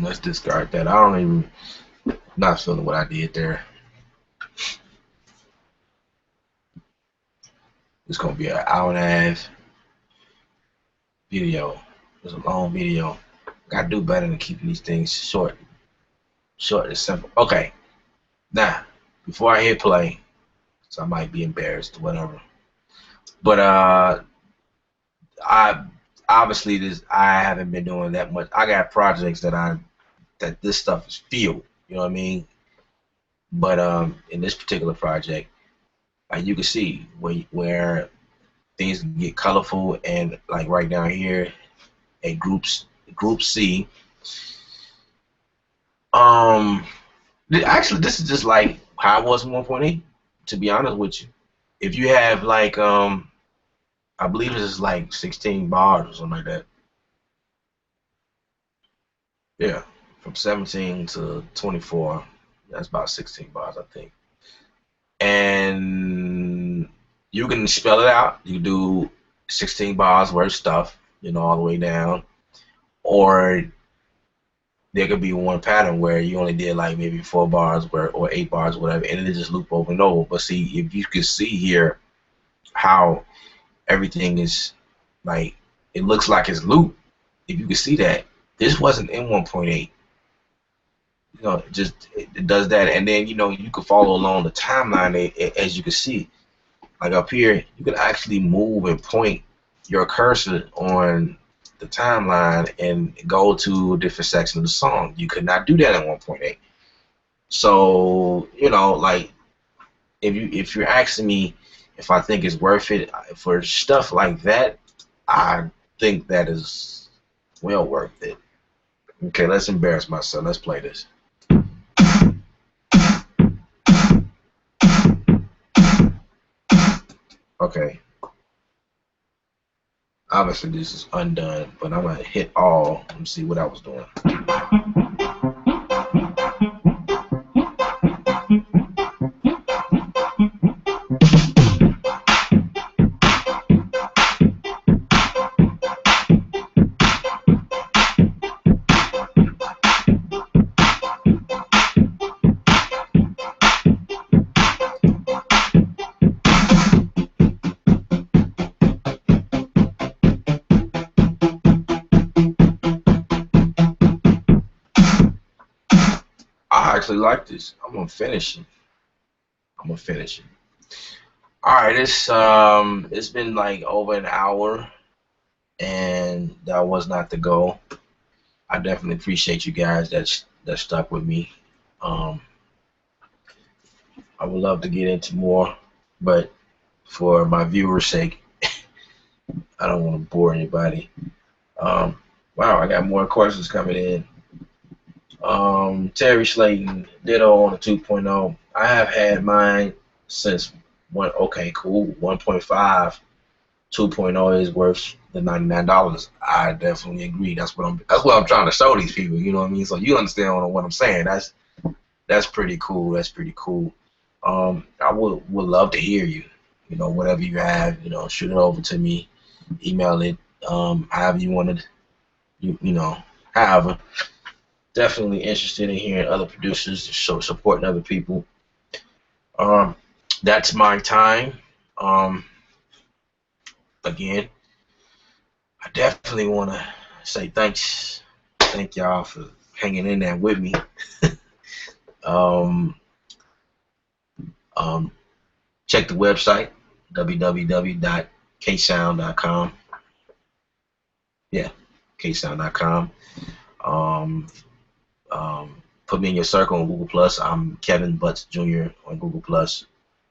Let's discard that. Not feeling what I did there. It's gonna be an hour and a half video. It's a long video. Gotta do better than keeping these things short and simple. Okay, now before I hit play, so I might be embarrassed or whatever. But I obviously I haven't been doing that much. I got projects that this stuff is field. You know what I mean? But in this particular project, you can see where things can get colorful, and like right down here at group C. Actually, this is just like how it was in 1.8. To be honest with you, if you have like I believe this is like 16 bars or something like that. Yeah, from 17 to 24. That's about 16 bars, I think. And you can spell it out. You do 16 bars worth of stuff, you know, all the way down. Or there could be one pattern where you only did like maybe 4 bars or 8 bars, whatever, and then it just loop over and over. But see, if you could see here how everything is like, it looks like it's loop. If you could see that, this wasn't in 1.8. You know, it does that, and then you know you can follow along the timeline as you can see. Like up here, you can actually move and point your cursor on the timeline and go to a different section of the song. You could not do that in 1.8. So you know, like if you're asking me if I think it's worth it for stuff like that, I think that is well worth it. Okay, let's embarrass myself. Let's play this. Okay. Obviously this is undone, but I'm gonna hit all and see what I was doing. I actually like this. I'm gonna finish it. I'm gonna finish it. All right, it's been like over an hour, and that was not the goal. I definitely appreciate you guys that stuck with me. Um, I would love to get into more, but for my viewers' sake, I don't want to bore anybody. Um, wow, I got more questions coming in. Terry Slayton, ditto on the 2.0. I have had mine since one. Okay, cool. 1.5, 2.0 is worth the $99. I definitely agree. That's what I'm trying to show these people. You know what I mean? So you understand what I'm saying. That's pretty cool. That's pretty cool. I would love to hear you. You know, whatever you have, you know, shoot it over to me, email it, however you wanted. You know, however. Definitely interested in hearing other producers, supporting other people. Um, that's my time. Um, again, I definitely want to say thanks. Thank y'all for hanging in there with me. um, check the website, www.ksoundd.com. Yeah, ksoundd.com. Um, put me in your circle on Google Plus. I'm Kevin Butts Jr. on Google Plus,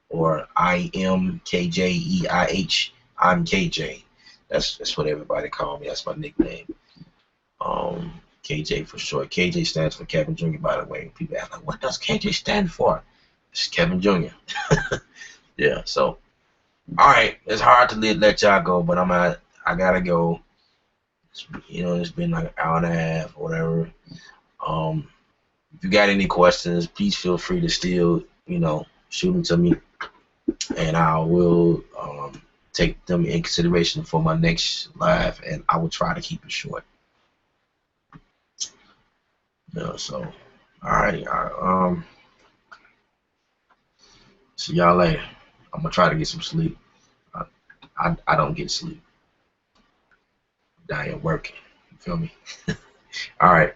or I am KJEIH. I'm KJ. That's what everybody call me. That's my nickname. KJ for short. KJ stands for Kevin Jr. By the way, people ask like, what does KJ stand for? It's Kevin Jr. Yeah. So, all right. It's hard to let y'all go, but I gotta go. It's been like an hour and a half or whatever. If you got any questions, please feel free to still, shoot them to me, and I will take them in consideration for my next live, and I will try to keep it short. So, all right. See y'all later. I'm gonna try to get some sleep. I don't get sleep. I am working. You feel me? All right.